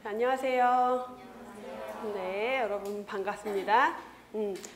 안녕하세요. 네, 여러분 반갑습니다.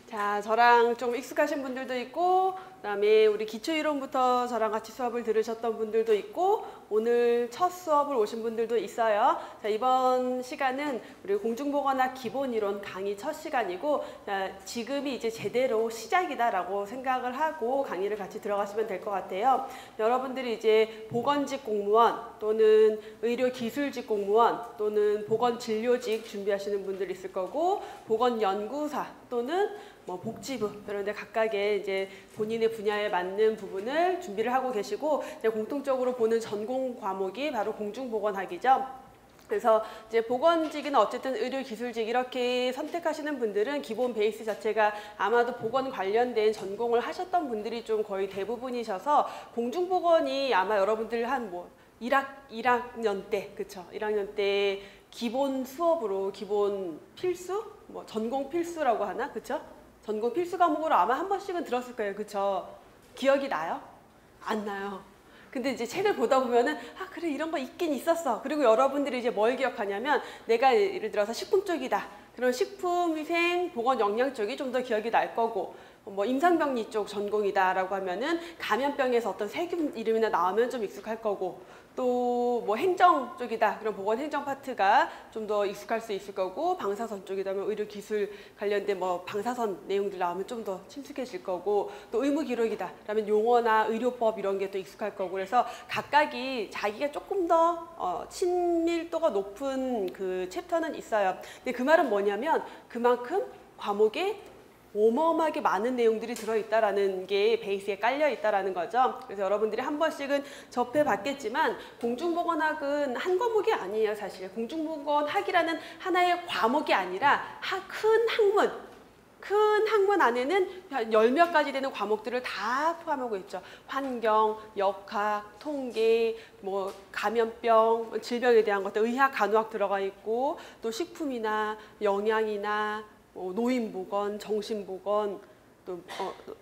자, 저랑 좀 익숙하신 분들도 있고, 그다음에 우리 기초이론부터 저랑 같이 수업을 들으셨던 분들도 있고, 오늘 첫 수업을 오신 분들도 있어요. 자, 이번 시간은 우리 공중보건학 기본이론 강의 첫 시간이고, 자, 지금이 이제 제대로 시작이다라고 생각을 하고 강의를 같이 들어가시면 될 것 같아요. 여러분들이 이제 보건직 공무원 또는 의료기술직 공무원 또는 보건진료직 준비하시는 분들 있을 거고, 보건연구사 또는 뭐 복지부 이런 데 각각의 이제 본인의 분야에 맞는 부분을 준비를 하고 계시고, 이제 공통적으로 보는 전공 과목이 바로 공중보건학이죠. 그래서 이제 보건직이나 어쨌든 의료기술직 이렇게 선택하시는 분들은 기본 베이스 자체가 아마도 보건 관련된 전공을 하셨던 분들이 좀 거의 대부분이셔서, 공중보건이 아마 여러분들 한 뭐 1학년 때, 그쵸? 1학년 때 기본 수업으로 기본 필수? 뭐 전공 필수라고 하나? 그쵸? 전공 필수 과목으로 아마 한 번씩은 들었을 거예요. 그쵸? 기억이 나요? 안 나요. 근데 이제 책을 보다 보면은 그래 이런 거 있긴 있었어. 그리고 여러분들이 이제 뭘 기억하냐면, 내가 예를 들어서 식품 쪽이다. 그런 식품위생 보건영양 쪽이 좀 더 기억이 날 거고, 뭐 임상병리 쪽 전공이다라고 하면은 감염병에서 어떤 세균 이름이나 나오면 좀 익숙할 거고, 또 뭐 행정 쪽이다. 그럼 보건행정 파트가 좀 더 익숙할 수 있을 거고, 방사선 쪽이다면 의료기술 관련된 뭐 방사선 내용들 나오면 좀 더 친숙해질 거고, 또 의무기록이다. 그러면 용어나 의료법 이런 게 또 익숙할 거고, 그래서 각각이 자기가 조금 더 친밀도가 높은 그 챕터는 있어요. 근데 그 말은 뭐냐면, 그만큼 과목에 어마어마하게 많은 내용들이 들어있다라는 게 베이스에 깔려있다라는 거죠. 그래서 여러분들이 한 번씩은 접해봤겠지만, 공중보건학은 한 과목이 아니에요. 사실 공중보건학이라는 하나의 과목이 아니라 큰 학문 안에는 열 몇 가지 되는 과목들을 다 포함하고 있죠. 환경, 역학, 통계, 뭐 감염병, 질병에 대한 것들, 의학, 간호학 들어가 있고, 또 식품이나 영양이나 노인보건, 정신보건, 또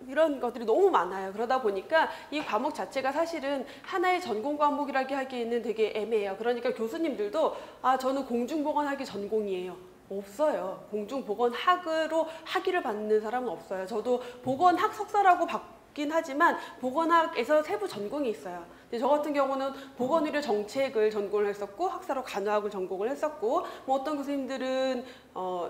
이런 것들이 너무 많아요. 그러다 보니까 이 과목 자체가 사실은 하나의 전공 과목이라고 하기에는 되게 애매해요. 그러니까 교수님들도 저는 공중보건학이 전공이에요. 없어요. 공중보건학으로 학위를 받는 사람은 없어요. 저도 보건학 석사라고 받긴 하지만 보건학에서 세부 전공이 있어요. 근데 저 같은 경우는 보건의료 정책을 전공을 했었고, 학사로 간호학을 전공을 했었고, 뭐 어떤 교수님들은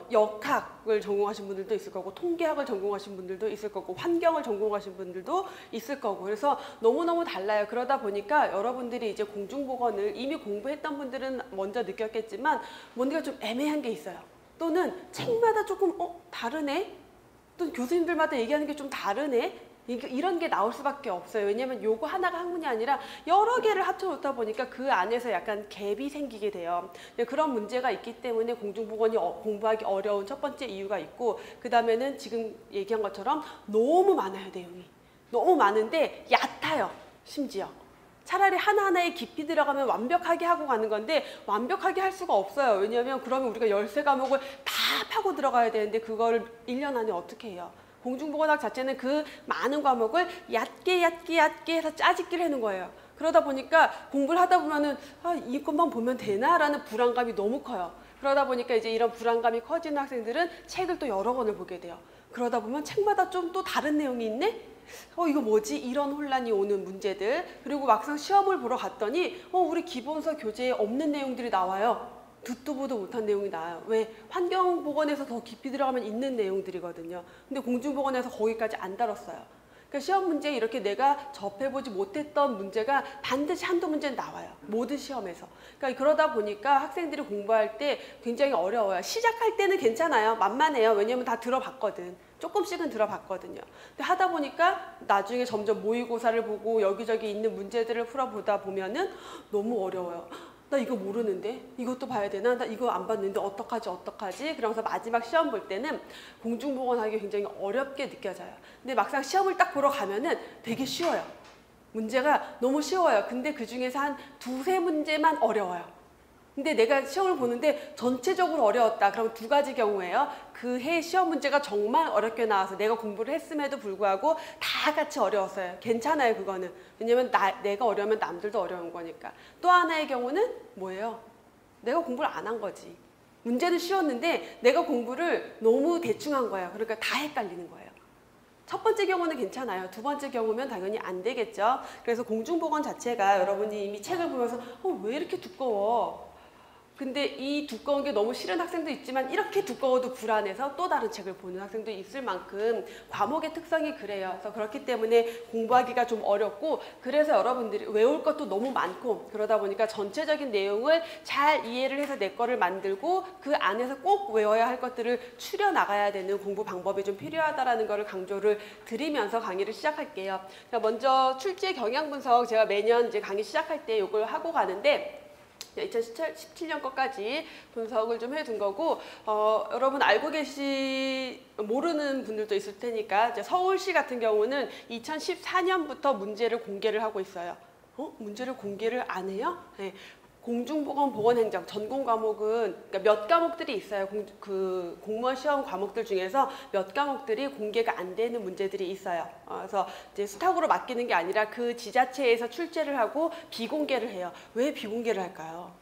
역학을 전공하신 분들도 있을 거고, 통계학을 전공하신 분들도 있을 거고, 환경을 전공하신 분들도 있을 거고, 그래서 너무너무 달라요. 그러다 보니까 여러분들이 이제 공중보건을 이미 공부했던 분들은 먼저 느꼈겠지만, 뭔가 좀 애매한 게 있어요. 또는 책마다 조금 다르네? 또 교수님들마다 얘기하는 게 좀 다르네? 이런 게 나올 수밖에 없어요. 왜냐면 요거 하나가 학문이 아니라 여러 개를 합쳐놓다 보니까 그 안에서 약간 갭이 생기게 돼요. 그런 문제가 있기 때문에 공중보건이 공부하기 어려운 첫 번째 이유가 있고, 그 다음에는 지금 얘기한 것처럼 너무 많아요. 내용이 너무 많은데 얕아요. 심지어 차라리 하나하나에 깊이 들어가면 완벽하게 하고 가는 건데, 완벽하게 할 수가 없어요. 왜냐하면 그러면 우리가 13과목을 다 파고 들어가야 되는데, 그거를 1년 안에 어떻게 해요? 공중보건학 자체는 그 많은 과목을 얕게 해서 짜집기를 해놓은 거예요. 그러다 보니까 공부를 하다 보면은 이것만 보면 되나? 라는 불안감이 너무 커요. 그러다 보니까 이제 이런 불안감이 커지는 학생들은 책을 또 여러 권을 보게 돼요. 그러다 보면 책마다 좀 또 다른 내용이 있네? 이거 뭐지? 이런 혼란이 오는 문제들. 그리고 막상 시험을 보러 갔더니 우리 기본서 교재에 없는 내용들이 나와요. 듣도 보도 못한 내용이 나와요. 왜? 환경보건에서 더 깊이 들어가면 있는 내용들이거든요. 근데 공중보건에서 거기까지 안 다뤘어요. 그러니까 시험 문제에 이렇게 내가 접해보지 못했던 문제가 반드시 한두 문제는 나와요. 모든 시험에서. 그러니까 그러다 보니까 학생들이 공부할 때 굉장히 어려워요. 시작할 때는 괜찮아요. 만만해요. 왜냐면 다 들어봤거든. 조금씩은 들어봤거든요. 근데 하다 보니까 나중에 점점 모의고사를 보고 여기저기 있는 문제들을 풀어보다 보면은 너무 어려워요. 나 이거 모르는데? 이것도 봐야 되나? 나 이거 안 봤는데 어떡하지? 그러면서 마지막 시험 볼 때는 공중보건학이 굉장히 어렵게 느껴져요. 근데 막상 시험을 딱 보러 가면은 되게 쉬워요. 문제가 너무 쉬워요. 근데 그 중에서 한 두세 문제만 어려워요. 근데 내가 시험을 보는데 전체적으로 어려웠다. 그럼 두 가지 경우예요. 그 해 시험 문제가 정말 어렵게 나와서 내가 공부를 했음에도 불구하고 다 같이 어려웠어요. 괜찮아요, 그거는. 왜냐면 내가 어려우면 남들도 어려운 거니까. 또 하나의 경우는 뭐예요? 내가 공부를 안 한 거지. 문제는 쉬웠는데 내가 공부를 너무 대충 한 거예요. 그러니까 다 헷갈리는 거예요. 첫 번째 경우는 괜찮아요. 두 번째 경우면 당연히 안 되겠죠. 그래서 공중보건 자체가 여러분이 이미 책을 보면서 왜 이렇게 두꺼워? 근데 이 두꺼운 게 너무 싫은 학생도 있지만 이렇게 두꺼워도 불안해서 또 다른 책을 보는 학생도 있을 만큼 과목의 특성이 그래요. 그래서 그렇기 때문에 공부하기가 좀 어렵고, 그래서 여러분들이 외울 것도 너무 많고, 그러다 보니까 전체적인 내용을 잘 이해를 해서 내 거를 만들고 그 안에서 꼭 외워야 할 것들을 추려 나가야 되는 공부 방법이 좀 필요하다라는 거를 강조를 드리면서 강의를 시작할게요. 먼저 출제 경향 분석, 제가 매년 이제 강의 시작할 때 이걸 하고 가는데 2017년 것까지 분석을 좀 해둔 거고, 여러분 알고 모르는 분들도 있을 테니까, 이제 서울시 같은 경우는 2014년부터 문제를 공개를 하고 있어요. 문제를 공개를 안 해요? 네. 공중보건, 보건행정, 전공 과목은 그러니까 몇 과목들이 있어요. 공무원 시험 과목들 중에서 몇 과목들이 공개가 안 되는 문제들이 있어요. 그래서 이제 수탁으로 맡기는 게 아니라 그 지자체에서 출제를 하고 비공개를 해요. 왜 비공개를 할까요?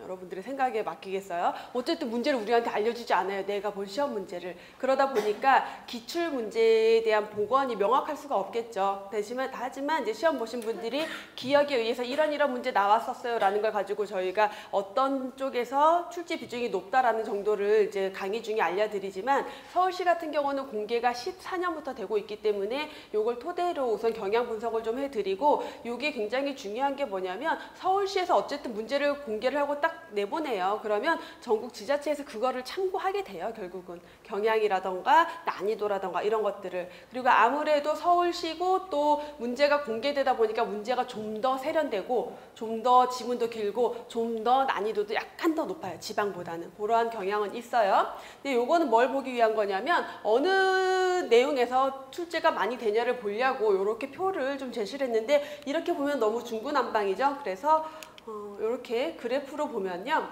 여러분들의 생각에 맡기겠어요? 어쨌든 문제를 우리한테 알려주지 않아요. 내가 본 시험 문제를. 그러다 보니까 기출 문제에 대한 보건이 명확할 수가 없겠죠. 하지만 이제 시험 보신 분들이 기억에 의해서 이런 문제 나왔었어요 라는 걸 가지고 저희가 어떤 쪽에서 출제 비중이 높다라는 정도를 이제 강의 중에 알려드리지만, 서울시 같은 경우는 공개가 14년부터 되고 있기 때문에 이걸 토대로 우선 경향 분석을 좀 해드리고, 이게 굉장히 중요한 게 뭐냐면 서울시에서 어쨌든 문제를 공개를 하고 딱 내보내요. 그러면 전국 지자체에서 그거를 참고하게 돼요. 결국은 경향이라던가 난이도라던가 이런 것들을. 그리고 아무래도 서울시고 또 문제가 공개되다 보니까 문제가 좀 더 세련되고 좀 더 지문도 길고 좀 더 난이도도 약간 더 높아요. 지방보다는. 그러한 경향은 있어요. 근데 요거는 뭘 보기 위한 거냐면 어느 내용에서 출제가 많이 되냐를 보려고 이렇게 표를 좀 제시를 했는데, 이렇게 보면 너무 중구난방이죠. 그래서 이렇게 그래프로 보면요.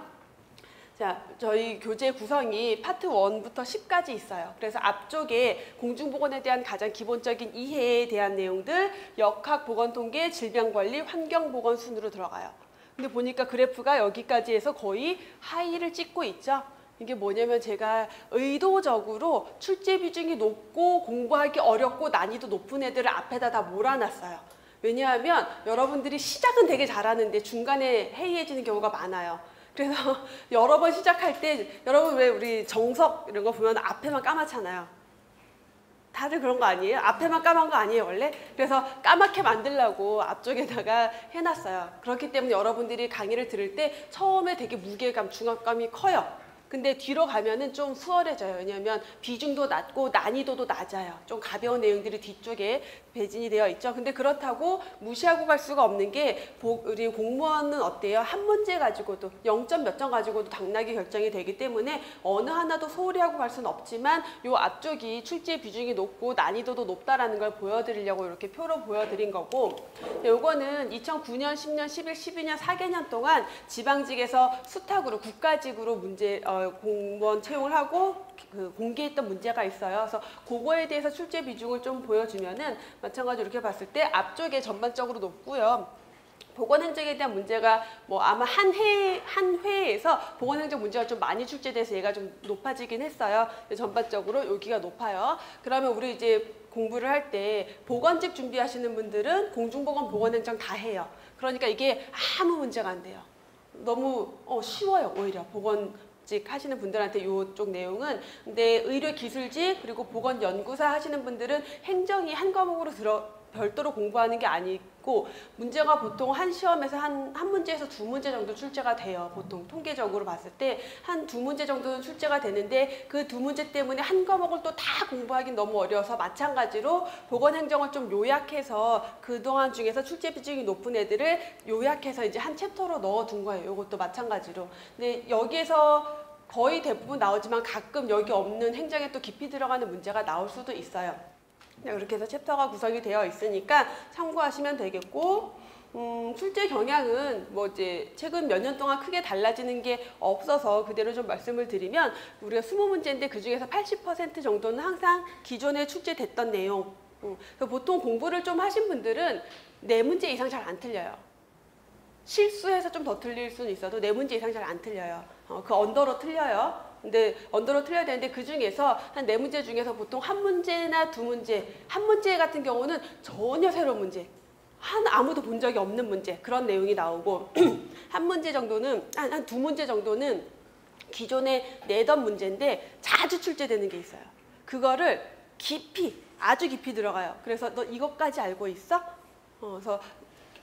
자, 저희 교재 구성이 파트 1부터 10까지 있어요. 그래서 앞쪽에 공중보건에 대한 가장 기본적인 이해에 대한 내용들, 역학 보건통계, 질병관리, 환경보건 순으로 들어가요. 근데 보니까 그래프가 여기까지 해서 거의 하이를 찍고 있죠. 이게 뭐냐면 제가 의도적으로 출제 비중이 높고 공부하기 어렵고 난이도 높은 애들을 앞에다 다 몰아놨어요. 왜냐하면 여러분들이 시작은 되게 잘하는데 중간에 해이해지는 경우가 많아요. 그래서 여러 번 시작할 때, 여러분 왜 우리 정석 이런 거 보면 앞에만 까맣잖아요. 다들 그런 거 아니에요? 앞에만 까만 거 아니에요 원래? 그래서 까맣게 만들려고 앞쪽에다가 해놨어요. 그렇기 때문에 여러분들이 강의를 들을 때 처음에 되게 무게감, 중압감이 커요. 근데 뒤로 가면은 좀 수월해져요. 왜냐하면 비중도 낮고 난이도도 낮아요. 좀 가벼운 내용들이 뒤쪽에 배진이 되어 있죠. 근데 그렇다고 무시하고 갈 수가 없는 게, 우리 공무원은 어때요? 한 문제 가지고도 0점 몇 점 가지고도 당락이 결정이 되기 때문에 어느 하나도 소홀히 하고 갈 수는 없지만, 요 앞쪽이 출제 비중이 높고 난이도도 높다라는 걸 보여드리려고 이렇게 표로 보여드린 거고, 요거는 2009년, 10년, 11, 12년 4개년 동안 지방직에서 수탁으로 국가직으로 문제 공무원 채용을 하고 공개했던 문제가 있어요. 그래서 그거에 대해서 출제 비중을 좀 보여주면은 마찬가지로 이렇게 봤을 때 앞쪽에 전반적으로 높고요. 보건행정에 대한 문제가 뭐 아마 한 회에서 보건행정 문제가 좀 많이 출제돼서 얘가 좀 높아지긴 했어요. 전반적으로 여기가 높아요. 그러면 우리 이제 공부를 할 때 보건직 준비하시는 분들은 공중보건, 보건행정 다 해요. 그러니까 이게 아무 문제가 안 돼요. 너무 쉬워요. 오히려 보건직 하시는 분들한테 이쪽 내용은. 근데 의료기술직 그리고 보건연구사 하시는 분들은 행정이 한 과목으로 별도로 공부하는 게 아니고, 문제가 보통 한 시험에서 한 문제에서 두 문제 정도 출제가 돼요. 보통 통계적으로 봤을 때 한 두 문제 정도는 출제가 되는데, 그 두 문제 때문에 한 과목을 또 다 공부하기는 너무 어려워서 마찬가지로 보건행정을 좀 요약해서 그동안 중에서 출제 비중이 높은 애들을 요약해서 이제 한 챕터로 넣어둔 거예요. 이것도 마찬가지로. 근데 여기에서 거의 대부분 나오지만 가끔 여기 없는 행정에 또 깊이 들어가는 문제가 나올 수도 있어요. 이렇게 해서 챕터가 구성이 되어 있으니까 참고하시면 되겠고, 출제 경향은 뭐 이제 최근 몇 년 동안 크게 달라지는 게 없어서 그대로 좀 말씀을 드리면, 우리가 20문제인데 그 중에서 80% 정도는 항상 기존에 출제됐던 내용. 보통 공부를 좀 하신 분들은 4문제 이상 잘 안 틀려요. 실수해서 좀 더 틀릴 수는 있어도 네 문제 이상 잘 안 틀려요. 그 언더로 틀려요. 근데 언더로 틀려야 되는데 그 중에서 한 네 문제 중에서 보통 한 문제나 두 문제, 한 문제 같은 경우는 전혀 새로운 문제, 아무도 본 적이 없는 문제, 그런 내용이 나오고 한 문제 정도는 한 두 문제 정도는 기존에 내던 문제인데 자주 출제되는 게 있어요. 그거를 깊이, 아주 깊이 들어가요. 그래서 너 이것까지 알고 있어? 그래서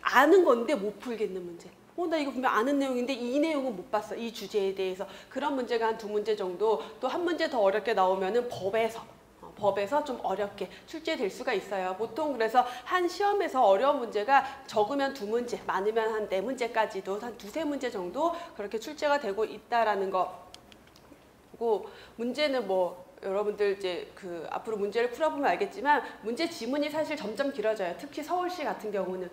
아는 건데 못 풀겠는 문제. 나 이거 분명 아는 내용인데 이 내용은 못 봤어. 이 주제에 대해서. 그런 문제가 한 두 문제 정도, 또 한 문제 더 어렵게 나오면은 법에서 좀 어렵게 출제될 수가 있어요. 보통 그래서 한 시험에서 어려운 문제가 적으면 두 문제, 많으면 한 네 문제까지도 한 두세 문제 정도 그렇게 출제가 되고 있다라는 거고, 문제는 뭐 여러분들 이제 그 앞으로 문제를 풀어보면 알겠지만 문제 지문이 사실 점점 길어져요. 특히 서울시 같은 경우는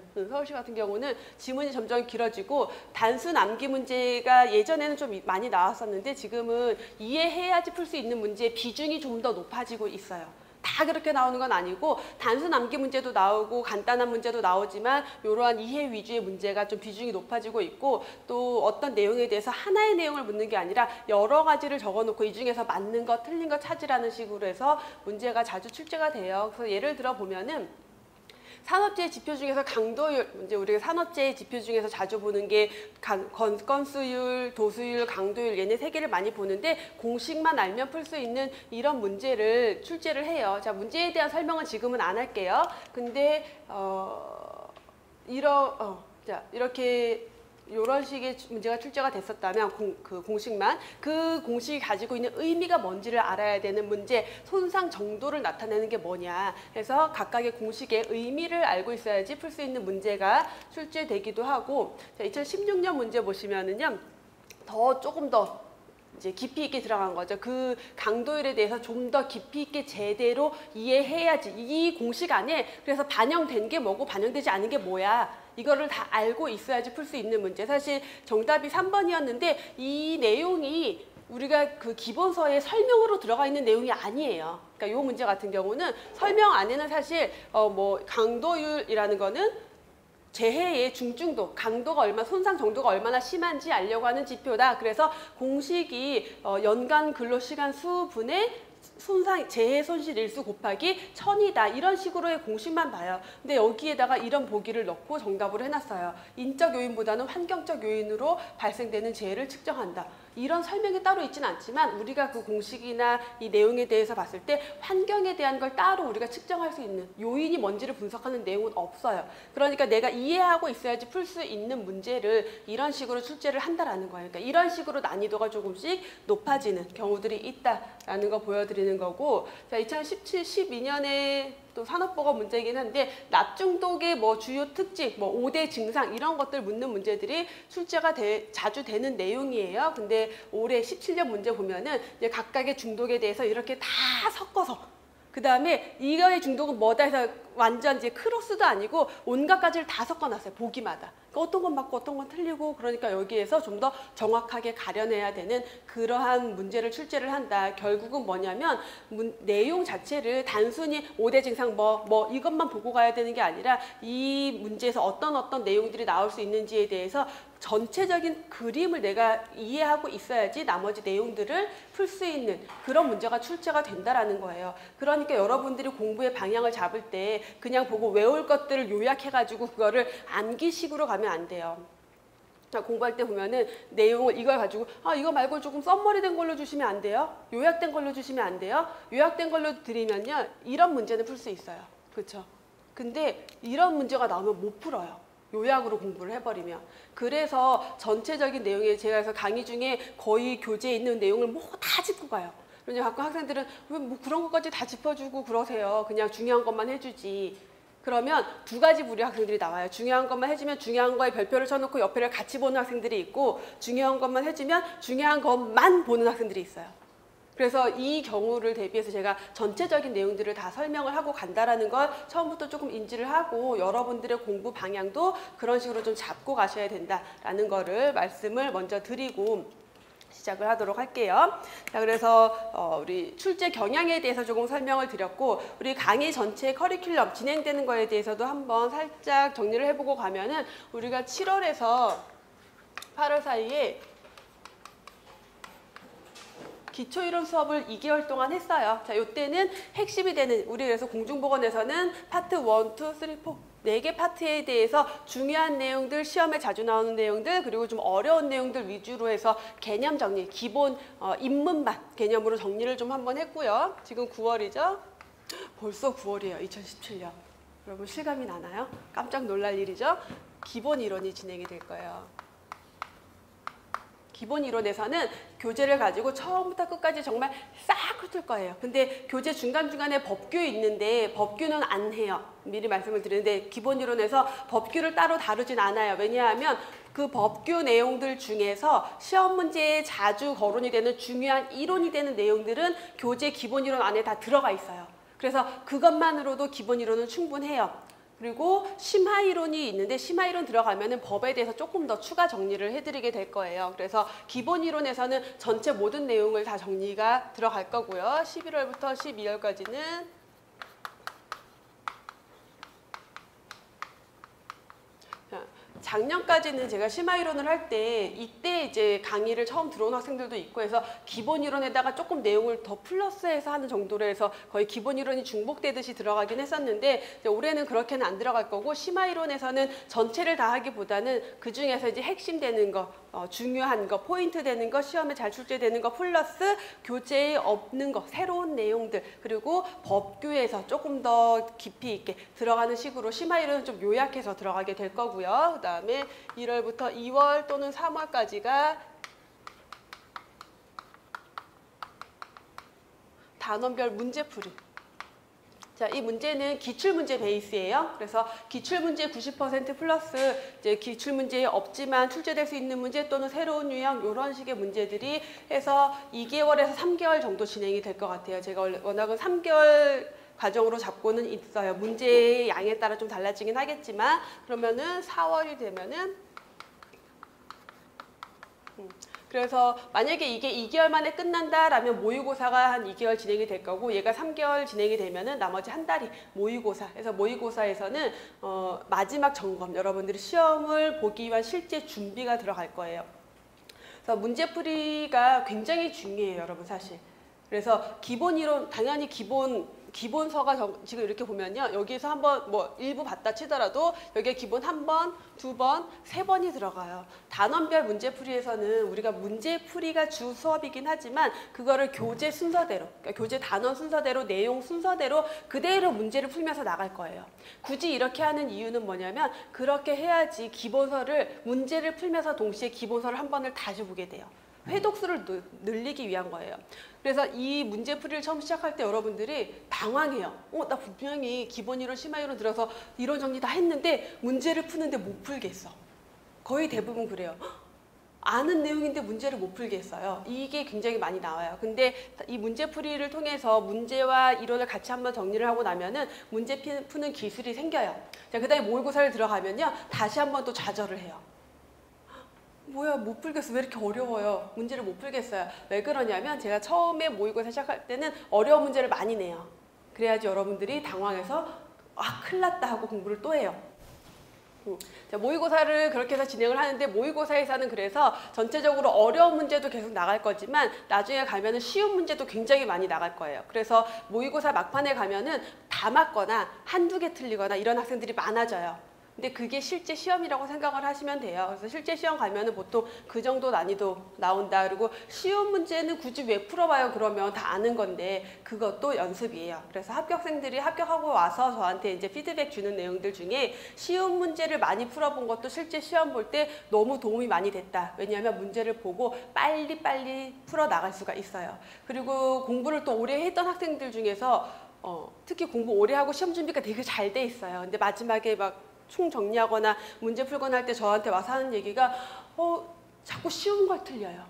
지문이 점점 길어지고, 단순 암기 문제가 예전에는 좀 많이 나왔었는데 지금은 이해해야지 풀 수 있는 문제의 비중이 좀 더 높아지고 있어요. 다 그렇게 나오는 건 아니고 단순 암기 문제도 나오고 간단한 문제도 나오지만 이러한 이해 위주의 문제가 좀 비중이 높아지고 있고, 또 어떤 내용에 대해서 하나의 내용을 묻는 게 아니라 여러 가지를 적어놓고 이 중에서 맞는 거 틀린 거 찾으라는 식으로 해서 문제가 자주 출제가 돼요. 그래서 예를 들어 보면은 산업재해 지표 중에서 강도율, 이제 우리가 산업재해 지표 중에서 자주 보는 게 건수율, 도수율, 강도율, 얘네 세 개를 많이 보는데 공식만 알면 풀 수 있는 이런 문제를 출제를 해요. 자, 문제에 대한 설명은 지금은 안 할게요. 근데 이렇게 이런 식의 문제가 출제가 됐었다면 그 공식이 가지고 있는 의미가 뭔지를 알아야 되는 문제, 손상 정도를 나타내는 게 뭐냐 해서 각각의 공식의 의미를 알고 있어야지 풀 수 있는 문제가 출제되기도 하고, 자, 2016년 문제 보시면은요, 조금 더 이제 깊이 있게 들어간 거죠. 그 강도율에 대해서 좀 더 깊이 있게 제대로 이해해야지 이 공식 안에 그래서 반영된 게 뭐고 반영되지 않은 게 뭐야, 이거를 다 알고 있어야지 풀 수 있는 문제. 사실 정답이 3번이었는데 이 내용이 우리가 그 기본서에 설명으로 들어가 있는 내용이 아니에요. 그러니까 이 문제 같은 경우는 설명 안에는 사실 강도율이라는 거는 재해의 중증도, 강도가 손상 정도가 얼마나 심한지 알려고 하는 지표다. 그래서 공식이 연간 근로시간 수분의 재해 손실 일수 곱하기 1000이다. 이런 식으로의 공식만 봐요. 근데 여기에다가 이런 보기를 넣고 정답으로 해놨어요. 인적 요인보다는 환경적 요인으로 발생되는 재해를 측정한다. 이런 설명이 따로 있지는 않지만 우리가 그 공식이나 이 내용에 대해서 봤을 때 환경에 대한 걸 따로 우리가 측정할 수 있는 요인이 뭔지를 분석하는 내용은 없어요. 그러니까 내가 이해하고 있어야지 풀 수 있는 문제를 이런 식으로 출제를 한다라는 거예요. 그러니까 이런 식으로 난이도가 조금씩 높아지는 경우들이 있다라는 거 보여드리는 거고, 자, 2017, 12년에 또 산업보건 문제이긴 한데 납중독의 주요 특징, 5대 증상 이런 것들 묻는 문제들이 출제가 자주 되는 내용이에요. 근데 올해 17년 문제 보면은 이제 각각의 중독에 대해서 이렇게 다 섞어서, 그 다음에 이거의 중독은 뭐다 해서 완전 이제 크로스도 아니고 온갖 가지를 다 섞어놨어요. 보기마다. 그러니까 어떤 건 맞고 어떤 건 틀리고, 그러니까 여기에서 좀 더 정확하게 가려내야 되는 그러한 문제를 출제를 한다. 결국은 뭐냐면 내용 자체를 단순히 5대 증상 이것만 보고 가야 되는 게 아니라 이 문제에서 어떤 내용들이 나올 수 있는지에 대해서 전체적인 그림을 내가 이해하고 있어야지 나머지 내용들을 풀 수 있는 그런 문제가 출제가 된다라는 거예요. 그러니까 여러분들이 공부의 방향을 잡을 때 그냥 보고 외울 것들을 요약해가지고 그거를 암기식으로 가면 안 돼요. 공부할 때 보면은 내용을 이걸 가지고 이거 말고 조금 썸머리된 걸로 주시면 안 돼요? 요약된 걸로 주시면 안 돼요? 요약된 걸로 드리면요, 이런 문제는 풀 수 있어요. 그렇죠? 근데 이런 문제가 나오면 못 풀어요. 요약으로 공부를 해버리면. 그래서 전체적인 내용에 제가 그래서 강의 중에 거의 교재에 있는 내용을 다 짚고 가요. 그러니까 가끔 학생들은 왜 그런 것까지 다 짚어주고 그러세요. 그냥 중요한 것만 해주지. 그러면 두 가지 부류의 학생들이 나와요. 중요한 것만 해주면 중요한 거에 별표를 쳐놓고 옆에를 같이 보는 학생들이 있고, 중요한 것만 해주면 중요한 것만 보는 학생들이 있어요. 그래서 이 경우를 대비해서 제가 전체적인 내용들을 다 설명을 하고 간다라는 걸 처음부터 조금 인지를 하고 여러분들의 공부 방향도 그런 식으로 좀 잡고 가셔야 된다라는 거를 말씀을 먼저 드리고, 시작을 하도록 할게요. 자, 그래서 우리 출제 경향에 대해서 조금 설명을 드렸고, 우리 강의 전체 커리큘럼 진행되는 거에 대해서도 한번 살짝 정리를 해보고 가면은, 우리가 7월에서 8월 사이에 기초이론 수업을 2개월 동안 했어요. 자, 이때는 핵심이 되는, 우리 그래서 공중보건에서는 파트 1, 2, 3, 4 4개 파트에 대해서 중요한 내용들, 시험에 자주 나오는 내용들, 그리고 좀 어려운 내용들 위주로 해서 개념 정리, 기본 입문반 개념으로 정리를 좀 한번 했고요. 지금 9월이죠? 벌써 9월이에요. 2017년. 여러분 실감이 나나요? 깜짝 놀랄 일이죠? 기본 이론이 진행이 될 거예요. 기본 이론에서는 교재를 가지고 처음부터 끝까지 정말 싹 훑을 거예요. 근데 교재 중간중간에 법규 있는데 법규는 안 해요. 미리 말씀을 드리는데 기본 이론에서 법규를 따로 다루진 않아요. 왜냐하면 그 법규 내용들 중에서 시험 문제에 자주 거론이 되는 중요한 이론이 되는 내용들은 교재 기본 이론 안에 다 들어가 있어요. 그래서 그것만으로도 기본 이론은 충분해요. 그리고 심화 이론이 있는데 심화 이론 들어가면은 법에 대해서 조금 더 추가 정리를 해드리게 될 거예요. 그래서 기본 이론에서는 전체 모든 내용을 다 정리가 들어갈 거고요. 11월부터 12월까지는 작년까지는 제가 심화 이론을 할 때 이때 이제 강의를 처음 들어온 학생들도 있고 해서 기본 이론에다가 조금 내용을 더 플러스해서 하는 정도로 해서 거의 기본 이론이 중복되듯이 들어가긴 했었는데 이제 올해는 그렇게는 안 들어갈 거고 심화 이론에서는 전체를 다 하기보다는 그 중에서 이제 핵심 되는 거, 중요한 거, 포인트 되는 거, 시험에 잘 출제되는 거 플러스 교재에 없는 거, 새로운 내용들 그리고 법규에서 조금 더 깊이 있게 들어가는 식으로 심화 이론은 좀 요약해서 들어가게 될 거고요. 그다음에 1월부터 2월 또는 3월까지가 단원별 문제풀이. 자, 이 문제는 기출문제 베이스예요. 그래서 기출문제 90% 플러스 이제 기출문제에 없지만 출제될 수 있는 문제 또는 새로운 유형 이런 식의 문제들이 해서 2개월에서 3개월 정도 진행이 될 것 같아요. 제가 워낙은 3개월 과정으로 잡고는 있어요. 문제의 양에 따라 좀 달라지긴 하겠지만 그러면은 4월이 되면은 그래서 만약에 이게 2개월 만에 끝난다라면 모의고사가 한 2개월 진행이 될 거고 얘가 3개월 진행이 되면은 나머지 한 달이 모의고사. 그래서 모의고사에서는 마지막 점검, 여러분들이 시험을 보기 위한 실제 준비가 들어갈 거예요. 그래서 문제풀이가 굉장히 중요해요, 여러분 사실. 그래서 기본 이론 당연히 기본서가 지금 이렇게 보면요. 여기에서 한번 뭐 일부 봤다 치더라도 여기에 기본 한 번, 두 번, 세 번이 들어가요. 단원별 문제풀이에서는 우리가 문제풀이가 주 수업이긴 하지만 그거를 교재 순서대로, 그러니까 교재 단원 순서대로, 내용 순서대로 그대로 문제를 풀면서 나갈 거예요. 굳이 이렇게 하는 이유는 뭐냐면 그렇게 해야지 기본서를 문제를 풀면서 동시에 기본서를 한 번을 다시 보게 돼요. 회독수를 늘리기 위한 거예요. 그래서 이 문제풀이를 처음 시작할 때 여러분들이 당황해요. 나 분명히 기본 이론, 심화 이론 들어서 이론 정리 다 했는데 문제를 푸는데 못 풀겠어. 거의 대부분 그래요. 아는 내용인데 문제를 못 풀겠어요. 이게 굉장히 많이 나와요. 근데 이 문제풀이를 통해서 문제와 이론을 같이 한번 정리를 하고 나면은 문제 푸는 기술이 생겨요. 자, 그다음에 모의고사를 들어가면요. 다시 한번 또 좌절을 해요. 뭐야 못 풀겠어. 왜 이렇게 어려워요. 문제를 못 풀겠어요. 왜 그러냐면 제가 처음에 모의고사 시작할 때는 어려운 문제를 많이 내요. 그래야지 여러분들이 당황해서 큰일 났다 하고 공부를 또 해요. 자, 모의고사를 그렇게 해서 진행을 하는데 모의고사에서는 그래서 전체적으로 어려운 문제도 계속 나갈 거지만 나중에 가면은 쉬운 문제도 굉장히 많이 나갈 거예요. 그래서 모의고사 막판에 가면은 다 맞거나 한두 개 틀리거나 이런 학생들이 많아져요. 근데 그게 실제 시험이라고 생각을 하시면 돼요. 그래서 실제 시험 가면은 보통 그 정도 난이도 나온다. 그리고 쉬운 문제는 굳이 왜 풀어봐요? 그러면 다 아는 건데 그것도 연습이에요. 그래서 합격생들이 합격하고 와서 저한테 이제 피드백 주는 내용들 중에 쉬운 문제를 많이 풀어본 것도 실제 시험 볼 때 너무 도움이 많이 됐다. 왜냐하면 문제를 보고 빨리빨리 풀어 나갈 수가 있어요. 그리고 공부를 또 오래 했던 학생들 중에서 특히 공부 오래 하고 시험 준비가 되게 잘 돼 있어요. 근데 마지막에 막 총정리하거나 문제 풀거나 할 때 저한테 와서 하는 얘기가 자꾸 쉬운 걸 틀려요.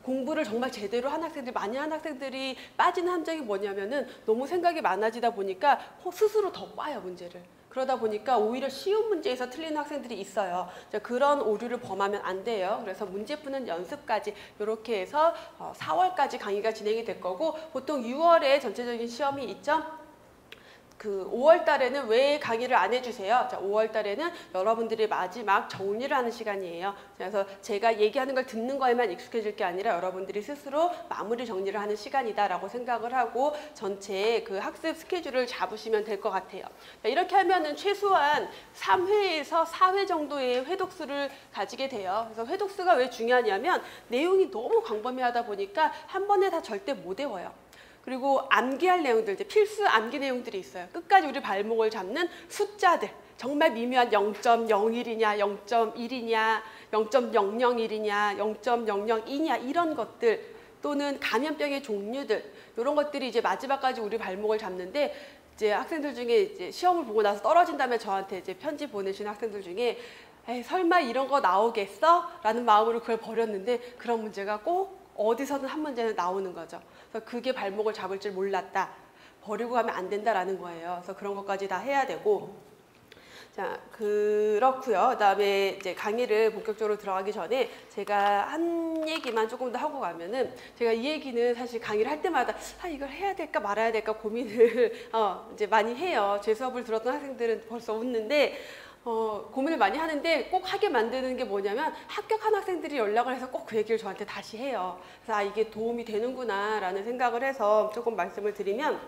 공부를 정말 제대로 한 학생들, 많이 한 학생들이 빠지는 함정이 뭐냐면은 너무 생각이 많아지다 보니까 스스로 더 꽈요, 문제를. 그러다 보니까 오히려 쉬운 문제에서 틀리는 학생들이 있어요. 그런 오류를 범하면 안 돼요. 그래서 문제 푸는 연습까지 이렇게 해서 4월까지 강의가 진행이 될 거고, 보통 6월에 전체적인 시험이 있죠. 그 5월 달에는 왜 강의를 안 해주세요? 자, 5월 달에는 여러분들이 마지막 정리를 하는 시간이에요. 그래서 제가 얘기하는 걸 듣는 거에만 익숙해질 게 아니라 여러분들이 스스로 마무리 정리를 하는 시간이다라고 생각을 하고 전체 그 학습 스케줄을 잡으시면 될 것 같아요. 자, 이렇게 하면은 최소한 3회에서 4회 정도의 회독수를 가지게 돼요. 그래서 회독수가 왜 중요하냐면 내용이 너무 광범위하다 보니까 한 번에 다 절대 못 외워요. 그리고 암기할 내용들, 이제 필수 암기 내용들이 있어요. 끝까지 우리 발목을 잡는 숫자들, 정말 미묘한 0.01이냐, 0.1이냐, 0.001이냐, 0.002냐 이런 것들, 또는 감염병의 종류들, 이런 것들이 이제 마지막까지 우리 발목을 잡는데, 이제 학생들 중에 이제 시험을 보고 나서 떨어진 다음에 저한테 이제 편지 보내신 학생들 중에 에이, 설마 이런 거 나오겠어? 라는 마음으로 그걸 버렸는데, 그런 문제가 꼭 어디서든 한 문제는 나오는 거죠. 그래서 그게 발목을 잡을 줄 몰랐다. 버리고 가면 안 된다라는 거예요. 그래서 그런 것까지 다 해야 되고. 자, 그렇고요. 그다음에 이제 강의를 본격적으로 들어가기 전에 제가 한 얘기만 조금 더 하고 가면은, 제가 이 얘기는 사실 강의를 할 때마다 이걸 해야 될까 말아야 될까 고민을 이제 많이 해요. 제 수업을 들었던 학생들은 벌써 웃는데, 고민을 많이 하는데 꼭 하게 만드는 게 뭐냐면, 합격한 학생들이 연락을 해서 꼭 그 얘기를 저한테 다시 해요. 그래서 이게 도움이 되는구나 라는 생각을 해서 조금 말씀을 드리면,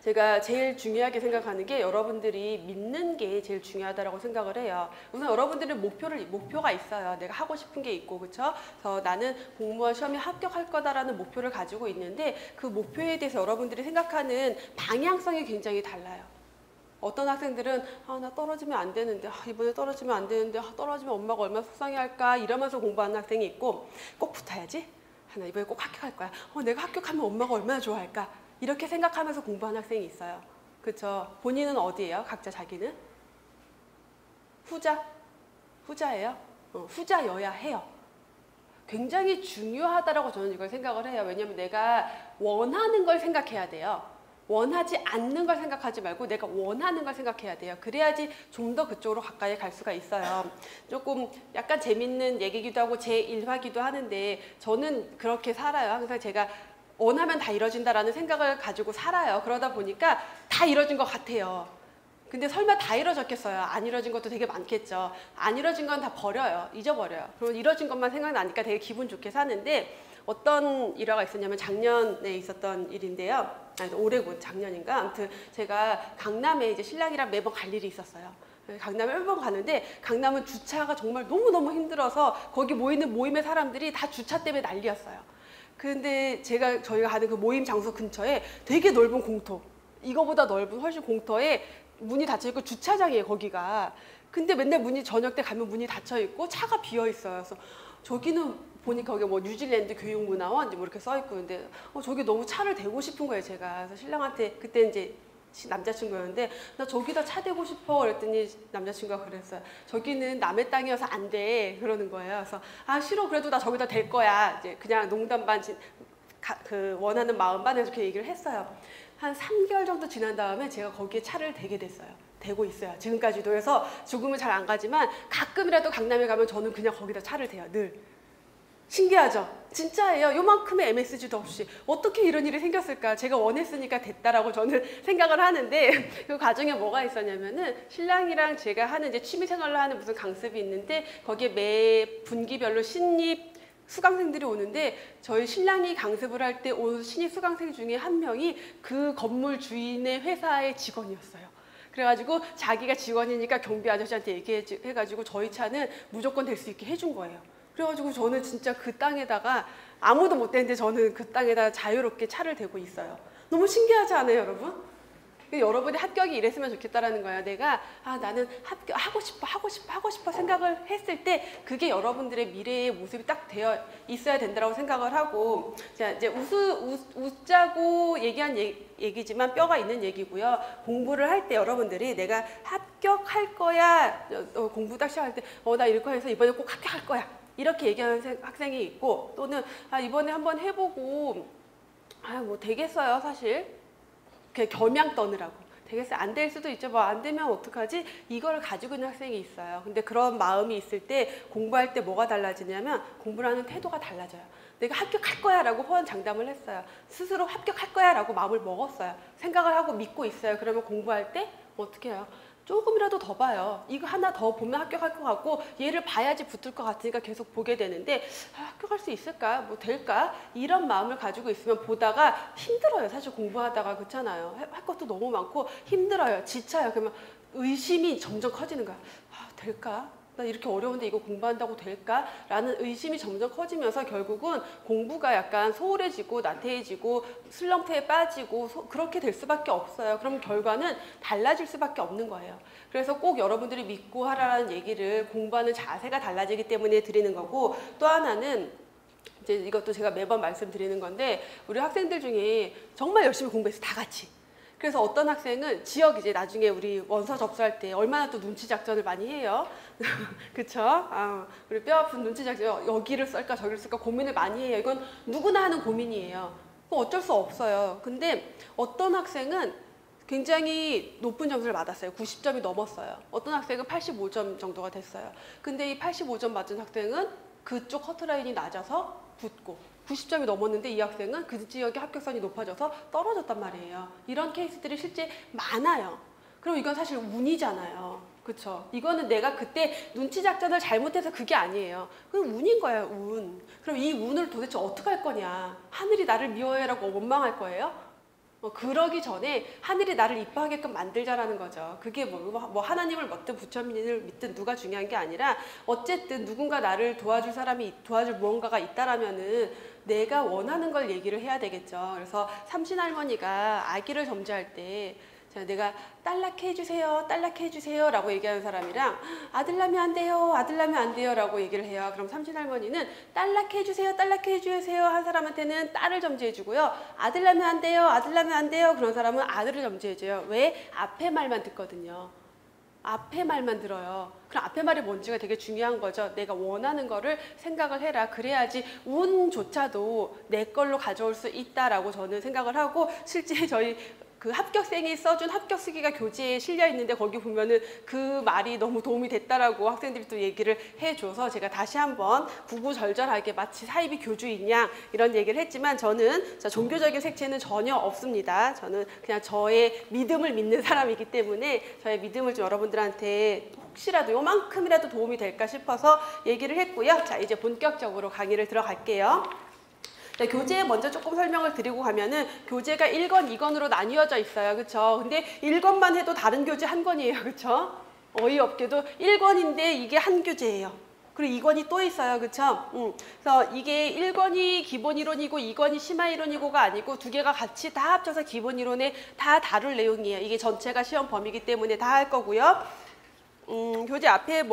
제가 제일 중요하게 생각하는 게 여러분들이 믿는 게 제일 중요하다고 생각을 해요. 우선 여러분들은 목표가 있어요. 내가 하고 싶은 게 있고, 그렇죠? 그래서 나는 공무원 시험에 합격할 거다라는 목표를 가지고 있는데, 그 목표에 대해서 여러분들이 생각하는 방향성이 굉장히 달라요. 어떤 학생들은 나 떨어지면 안 되는데, 이번에 떨어지면 안 되는데, 떨어지면 엄마가 얼마나 속상해할까 이러면서 공부하는 학생이 있고, 꼭 붙어야지, 나 이번에 꼭 합격할 거야, 내가 합격하면 엄마가 얼마나 좋아할까 이렇게 생각하면서 공부하는 학생이 있어요. 그렇죠? 본인은 어디예요? 각자 자기는? 후자예요? 후자여야 해요. 굉장히 중요하다라고 저는 이걸 생각을 해요. 왜냐면 내가 원하는 걸 생각해야 돼요. 원하지 않는 걸 생각하지 말고 내가 원하는 걸 생각해야 돼요. 그래야지 좀 더 그쪽으로 가까이 갈 수가 있어요. 조금 약간 재밌는 얘기기도 하고 제 일화기도 하는데, 저는 그렇게 살아요. 항상 제가 원하면 다 이루어진다라는 생각을 가지고 살아요. 그러다 보니까 다 이루어진 것 같아요. 근데 설마 다 이루어졌겠어요? 안 이루어진 것도 되게 많겠죠. 안 이루어진 건 다 버려요. 잊어버려요. 그러면 이루어진 것만 생각나니까 되게 기분 좋게 사는데, 어떤 일화가 있었냐면 작년에 있었던 일인데요. 올해고 작년인가? 아무튼 제가 강남에 이제 신랑이랑 매번 갈 일이 있었어요. 강남에 매번 가는데, 강남은 주차가 정말 너무너무 힘들어서 거기 모이는 모임의 사람들이 다 주차 때문에 난리였어요. 근데 저희가 가는 그 모임 장소 근처에 되게 넓은 공터, 이거보다 넓은 훨씬 공터에 문이 닫혀있고 주차장이에요, 거기가. 근데 맨날 저녁 때 가면 문이 닫혀있고 차가 비어있어요. 그래서 저기는 보니까 거기 뭐 뉴질랜드 교육문화원 뭐 이렇게 써있고, 근데 저기 너무 차를 대고 싶은 거예요, 제가. 그래서 신랑한테, 그때 이제 남자친구였는데, 나 저기다 차 대고 싶어 그랬더니 남자친구가 그랬어요. 저기는 남의 땅이어서 안 돼 그러는 거예요. 그래서 싫어, 그래도 나 저기다 댈 거야. 이제 그냥 농담 반 그 원하는 마음 반 이렇게 얘기를 했어요. 한 3개월 정도 지난 다음에 제가 거기에 차를 대게 됐어요. 대고 있어요, 지금까지도. 그래서 죽으면 잘 안 가지만 가끔이라도 강남에 가면 저는 그냥 거기다 차를 대요, 늘. 신기하죠? 진짜예요. 요만큼의 MSG도 없이 어떻게 이런 일이 생겼을까? 제가 원했으니까 됐다라고 저는 생각을 하는데, 그 과정에 뭐가 있었냐면은, 신랑이랑 제가 하는 이제 취미생활로 하는 무슨 강습이 있는데, 거기에 매 분기별로 신입 수강생들이 오는데, 저희 신랑이 강습을 할 때 온 신입 수강생 중에 한 명이 그 건물 주인의 회사의 직원이었어요. 그래가지고 자기가 직원이니까 경비 아저씨한테 얘기해가지고 저희 차는 무조건 될 수 있게 해준 거예요. 그래가지고 저는 진짜 그 땅에다가, 아무도 못 되는데 저는 그 땅에다가 자유롭게 차를 대고 있어요. 너무 신기하지 않아요, 여러분? 여러분이 합격이 이랬으면 좋겠다라는 거예요. 내가 나는 하고 싶어 생각을 했을 때 그게 여러분들의 미래의 모습이 딱 되어 있어야 된다고 생각을 하고, 자, 이제 웃자고 얘기한 얘기지만 뼈가 있는 얘기고요. 공부를 할 때 여러분들이 내가 합격할 거야, 공부 딱 시작할 때 나 이럴 거야 해서 이번에 꼭 합격할 거야 이렇게 얘기하는 학생이 있고, 또는 이번에 한번 해보고 뭐 되겠어요, 사실. 그냥 겸양 떠느라고. 되겠어요. 안 될 수도 있죠. 뭐 안 되면 어떡하지? 이걸 가지고 있는 학생이 있어요. 근데 그런 마음이 있을 때 공부할 때 뭐가 달라지냐면 공부를 하는 태도가 달라져요. 내가 합격할 거야 라고 호언장담을 했어요. 스스로 합격할 거야 라고 마음을 먹었어요. 생각을 하고 믿고 있어요. 그러면 공부할 때 어떻게 해요? 조금이라도 더 봐요. 이거 하나 더 보면 합격할 것 같고 얘를 봐야지 붙을 것 같으니까 계속 보게 되는데 합격할 수 있을까? 뭐 될까? 이런 마음을 가지고 있으면 보다가 힘들어요. 사실 공부하다가 그렇잖아요. 할 것도 너무 많고 힘들어요. 지쳐요. 그러면 의심이 점점 커지는 거야. 될까? 나 이렇게 어려운데 이거 공부한다고 될까? 라는 의심이 점점 커지면서 결국은 공부가 약간 소홀해지고 나태해지고 슬럼프에 빠지고 그렇게 될 수밖에 없어요. 그럼 결과는 달라질 수밖에 없는 거예요. 그래서 꼭 여러분들이 믿고 하라는 얘기를 공부하는 자세가 달라지기 때문에 드리는 거고, 또 하나는 이제 이것도 제가 매번 말씀드리는 건데, 우리 학생들 중에 정말 열심히 공부해서 다 같이, 그래서 어떤 학생은 지역 이제 나중에 우리 원서 접수할 때 얼마나 또 눈치 작전을 많이 해요. 그쵸? 우리 뼈 아픈 눈치 작전, 여기를 쓸까 저기를 쓸까 고민을 많이 해요. 이건 누구나 하는 고민이에요. 어쩔 수 없어요. 근데 어떤 학생은 굉장히 높은 점수를 받았어요. 90점이 넘었어요. 어떤 학생은 85점 정도가 됐어요. 근데 이 85점 맞은 학생은 그쪽 커트라인이 낮아서 붙고, 90점이 넘었는데 이 학생은 그 지역의 합격선이 높아져서 떨어졌단 말이에요. 이런 케이스들이 실제 많아요. 그럼 이건 사실 운이잖아요. 그쵸? 이거는 내가 그때 눈치 작전을 잘못해서 그게 아니에요. 그건 운인 거예요, 운. 그럼 이 운을 도대체 어떻게 할 거냐? 하늘이 나를 미워해라고 원망할 거예요? 그러기 전에 하늘이 나를 이뻐하게끔 만들자라는 거죠. 그게 뭐 하나님을 믿든 부처님을 믿든 누가 중요한 게 아니라, 어쨌든 누군가 나를 도와줄 사람이, 도와줄 무언가가 있다라면은 내가 원하는 걸 얘기를 해야 되겠죠. 그래서 삼신할머니가 아기를 점지할 때 내가 딸락해 해주세요, 딸락해 해주세요 라고 얘기하는 사람이랑 아들 낳으면 안 돼요, 아들 낳으면 안 돼요 라고 얘기를 해요. 그럼 삼신할머니는 딸락해 해주세요, 딸락해 해주세요 한 사람한테는 딸을 점지해 주고요, 아들 낳으면 안 돼요, 아들 낳으면 안 돼요 그런 사람은 아들을 점지해 줘요. 왜? 앞에 말만 듣거든요. 앞에 말만 들어요. 그럼 앞에 말이 뭔지가 되게 중요한 거죠. 내가 원하는 거를 생각을 해라. 그래야지 운조차도 내 걸로 가져올 수 있다라고 저는 생각을 하고, 실제 저희 그 합격생이 써준 합격수기가 교재에 실려 있는데 거기 보면은 그 말이 너무 도움이 됐다라고 학생들이 또 얘기를 해줘서 제가 다시 한번 구구절절하게 마치 사이비 교주인 양 이런 얘기를 했지만, 저는 종교적인 색채는 전혀 없습니다. 저는 그냥 저의 믿음을 믿는 사람이기 때문에 저의 믿음을 좀 여러분들한테 혹시라도 요만큼이라도 도움이 될까 싶어서 얘기를 했고요. 자, 이제 본격적으로 강의를 들어갈게요. 네, 교재에 먼저 조금 설명을 드리고 가면은 교재가 1권, 2권으로 나뉘어져 있어요. 그쵸? 근데 1권만 해도 다른 교재 한 권이에요. 그쵸? 어이없게도 1권인데 이게 한 교재예요. 그리고 2권이 또 있어요. 그쵸? 그래서 이게 1권이 기본이론이고 2권이 심화이론이고가 아니고 두 개가 같이 다 합쳐서 기본이론에 다 다룰 내용이에요. 이게 전체가 시험 범위이기 때문에 다 할 거고요. 교재 앞에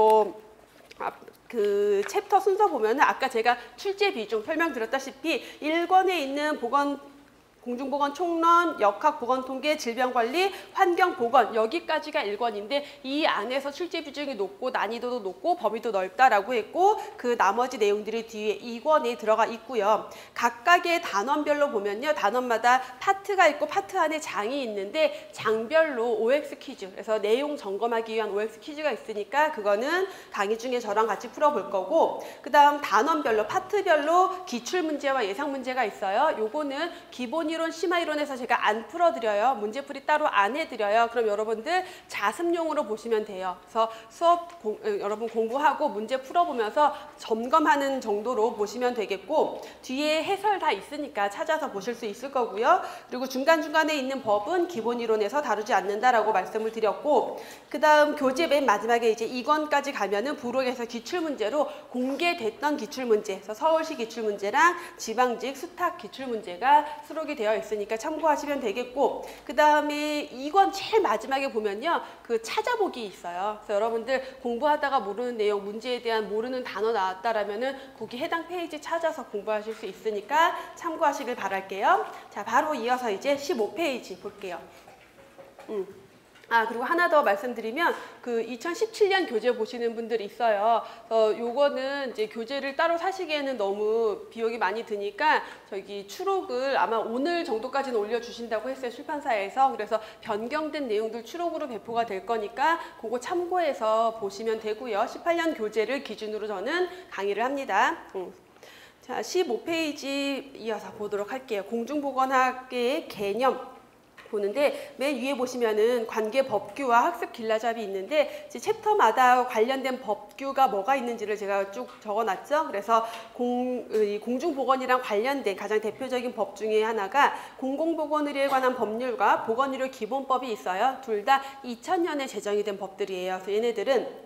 그 챕터 순서 보면은 아까 제가 출제 비중 설명드렸다시피 1권에 있는 공중보건 총론, 역학 보건 통계, 질병관리, 환경 보건, 여기까지가 1권인데 이 안에서 출제 비중이 높고 난이도도 높고 범위도 넓다라고 했고, 그 나머지 내용들이 뒤에 2권에 들어가 있고요. 각각의 단원별로 보면요, 단원마다 파트가 있고 파트 안에 장이 있는데 장별로 OX 퀴즈, 그래서 내용 점검하기 위한 OX 퀴즈가 있으니까 그거는 강의 중에 저랑 같이 풀어볼 거고, 그 다음 단원별로 파트별로 기출문제와 예상문제가 있어요. 요거는 기본 이론, 심화이론에서 제가 안 풀어드려요. 문제풀이 따로 안 해드려요. 그럼 여러분들 자습용으로 보시면 돼요. 그래서 여러분 공부하고 문제 풀어보면서 점검하는 정도로 보시면 되겠고, 뒤에 해설 다 있으니까 찾아서 보실 수 있을 거고요. 그리고 중간중간에 있는 법은 기본이론에서 다루지 않는다라고 말씀을 드렸고, 그 다음 교재 맨 마지막에 이제 2권까지 가면은 부록에서 기출문제로 공개됐던 기출문제, 그래서 서울시 기출문제랑 지방직 수탁 기출문제가 수록이 되어 있으니까 참고하시면 되겠고, 그 다음에 2권 제일 마지막에 보면요, 그 찾아보기 있어요. 그래서 여러분들 공부하다가 모르는 내용, 문제에 대한 모르는 단어 나왔다라면은 거기 해당 페이지 찾아서 공부하실 수 있으니까 참고하시길 바랄게요. 자, 바로 이어서 이제 15페이지 볼게요. 그리고 하나 더 말씀드리면 그 2017년 교재 보시는 분들이 있어요. 요거는 이제 교재를 따로 사시기에는 너무 비용이 많이 드니까 저기 추록을 아마 오늘 정도까지는 올려주신다고 했어요, 출판사에서. 그래서 변경된 내용들 추록으로 배포가 될 거니까 그거 참고해서 보시면 되고요. 18년 교재를 기준으로 저는 강의를 합니다. 자, 15페이지 이어서 보도록 할게요. 공중보건학의 개념 보는데 맨 위에 보시면은 관계 법규와 학습 길라잡이 있는데 이제 챕터마다 관련된 법규가 뭐가 있는지를 제가 쭉 적어놨죠. 그래서 공중보건이랑 관련된 가장 대표적인 법 중에 하나가 공공보건의료에 관한 법률과 보건의료 기본법이 있어요. 둘 다 2000년에 제정이 된 법들이에요. 그래서 얘네들은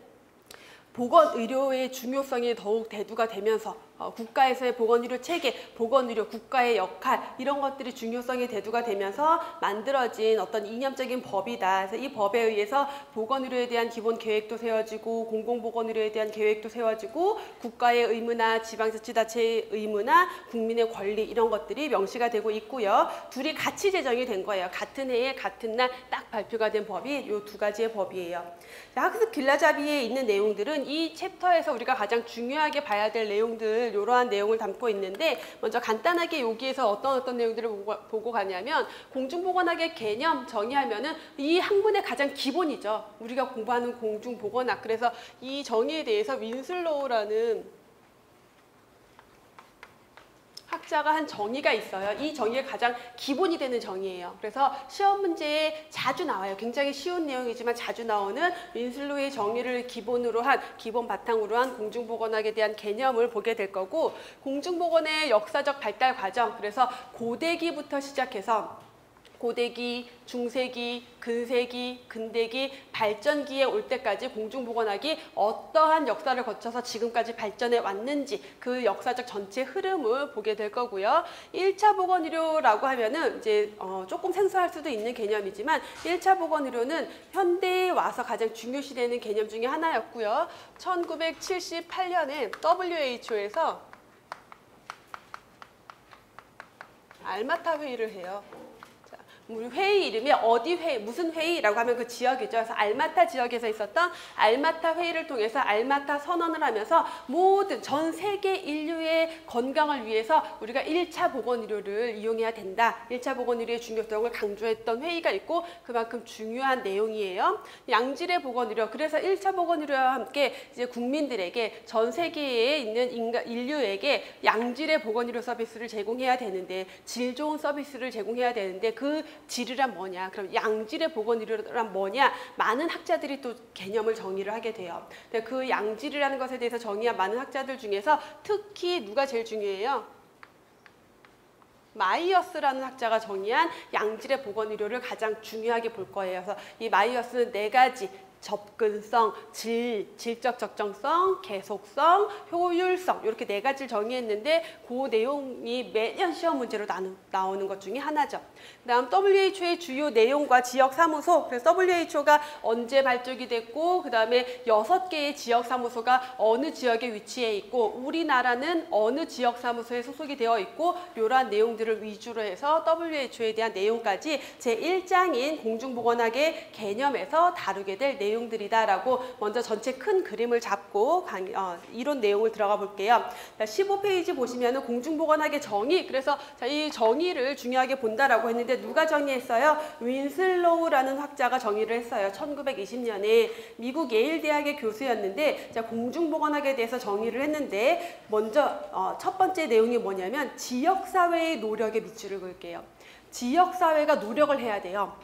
보건의료의 중요성이 더욱 대두가 되면서 국가에서의 보건의료 체계, 보건의료 국가의 역할 이런 것들이 중요성이 대두가 되면서 만들어진 어떤 이념적인 법이다. 그래서 이 법에 의해서 보건의료에 대한 기본 계획도 세워지고 공공보건의료에 대한 계획도 세워지고 국가의 의무나 지방자치단체의 의무나 국민의 권리 이런 것들이 명시가 되고 있고요. 둘이 같이 제정이 된 거예요. 같은 해에 같은 날 딱 발표가 된 법이 이 두 가지의 법이에요. 자, 학습 길라잡이에 있는 내용들은 이 챕터에서 우리가 가장 중요하게 봐야 될 내용들 이러한 내용을 담고 있는데 먼저 간단하게 여기에서 어떤 내용들을 보고 가냐면 공중보건학의 개념 정의하면은 이 학문의 가장 기본이죠. 우리가 공부하는 공중보건학. 그래서 이 정의에 대해서 윈슬로우라는 학자가 한 정의가 있어요. 이 정의가 가장 기본이 되는 정의예요. 그래서 시험 문제에 자주 나와요. 굉장히 쉬운 내용이지만 자주 나오는 윈슬로우의 정의를 기본으로 한, 기본 바탕으로 한 공중보건학에 대한 개념을 보게 될 거고, 공중보건의 역사적 발달 과정, 그래서 고대기부터 시작해서 고대기, 중세기, 근세기, 근대기, 발전기에 올 때까지 공중보건학이 어떠한 역사를 거쳐서 지금까지 발전해 왔는지 그 역사적 전체 흐름을 보게 될 거고요. 1차 보건의료라고 하면은 이제 조금 생소할 수도 있는 개념이지만 1차 보건의료는 현대에 와서 가장 중요시되는 개념 중에 하나였고요. 1978년에 WHO에서 알마타 회의를 해요. 우리 회의 이름이 어디 회의, 무슨 회의라고 하면 그 지역이죠. 그래서 알마타 지역에서 있었던 알마타 회의를 통해서 알마타 선언을 하면서 모든 전 세계 인류의 건강을 위해서 우리가 1차 보건의료를 이용해야 된다. 1차 보건의료의 중요성을 강조했던 회의가 있고 그만큼 중요한 내용이에요. 양질의 보건의료. 그래서 1차 보건의료와 함께 이제 국민들에게 전 세계에 있는 인류에게 양질의 보건의료 서비스를 제공해야 되는데 질 좋은 서비스를 제공해야 되는데 그 질이란 뭐냐? 그럼 양질의 보건의료란 뭐냐? 많은 학자들이 또 개념을 정의를 하게 돼요. 그 양질이라는 것에 대해서 정의한 많은 학자들 중에서 특히 누가 제일 중요해요? 마이어스라는 학자가 정의한 양질의 보건의료를 가장 중요하게 볼 거예요. 그래서 이 마이어스는 4가지 접근성, 질적 적정성, 계속성, 효율성 이렇게 4가지를 정의했는데 그 내용이 매년 시험 문제로 나오는 것 중에 하나죠. 그 다음 WHO의 주요 내용과 지역사무소, 그래서 WHO가 언제 발족이 됐고 그 다음에 6개의 지역사무소가 어느 지역에 위치해 있고 우리나라는 어느 지역사무소에 소속이 되어 있고 이러한 내용들을 위주로 해서 WHO에 대한 내용까지 제1장인 공중보건학의 개념에서 다루게 될 내용들이다라고 먼저 전체 큰 그림을 잡고 이론 내용을 들어가 볼게요. 15페이지 보시면은 공중보건학의 정의, 그래서 이 정의를 중요하게 본다라고 했는데 누가 정의했어요? 윈슬로우라는 학자가 정의를 했어요. 1920년에 미국 예일 대학의 교수였는데 공중보건학에 대해서 정의를 했는데 먼저 첫 번째 내용이 뭐냐면 지역사회의 노력에 밑줄을 그을게요. 지역사회가 노력을 해야 돼요.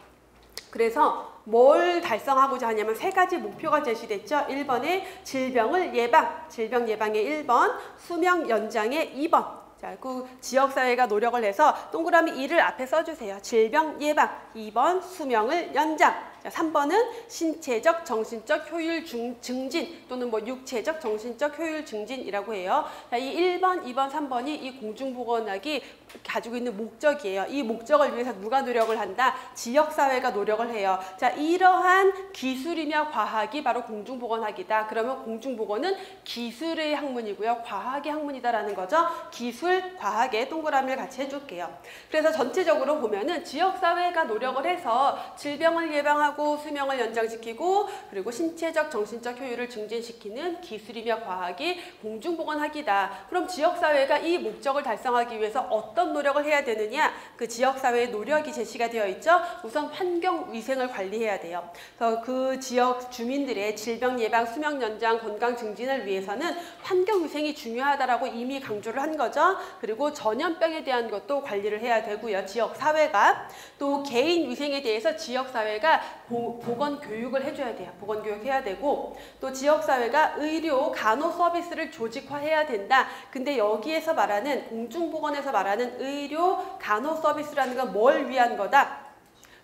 그래서 뭘 달성하고자 하냐면 3가지 목표가 제시됐죠. 1번에 질병 예방의 1번, 수명 연장의 2번. 자, 그 지역사회가 노력을 해서 동그라미 2를 앞에 써주세요. 질병 예방, 2번 수명을 연장. 자, 3번은 신체적, 정신적 효율 증진 또는 뭐 육체적, 정신적 효율 증진이라고 해요. 자, 이 1번, 2번, 3번이 이 공중보건학이 가지고 있는 목적이에요. 이 목적을 위해서 누가 노력을 한다? 지역사회가 노력을 해요. 자, 이러한 기술이며 과학이 바로 공중보건학이다. 그러면 공중보건은 기술의 학문이고요. 과학의 학문이다라는 거죠. 기술, 과학의 동그라미를 같이 해줄게요. 그래서 전체적으로 보면은 지역사회가 노력을 해서 질병을 예방하고 예방하고 수명을 연장시키고 그리고 신체적 정신적 효율을 증진시키는 기술이며 과학이 공중보건학이다. 그럼 지역사회가 이 목적을 달성하기 위해서 어떤 노력을 해야 되느냐? 그 지역사회의 노력이 제시가 되어 있죠. 우선 환경위생을 관리해야 돼요. 그래서 그 지역 주민들의 질병 예방, 수명 연장, 건강 증진을 위해서는 환경위생이 중요하다라고 이미 강조를 한 거죠. 그리고 전염병에 대한 것도 관리를 해야 되고요. 지역사회가 또 개인 위생에 대해서 지역사회가 보건교육을 해줘야 돼요. 보건교육해야 되고 또 지역사회가 의료, 간호 서비스를 조직화해야 된다. 근데 여기에서 말하는 공중보건에서 말하는 의료, 간호 서비스라는 건 뭘 위한 거다?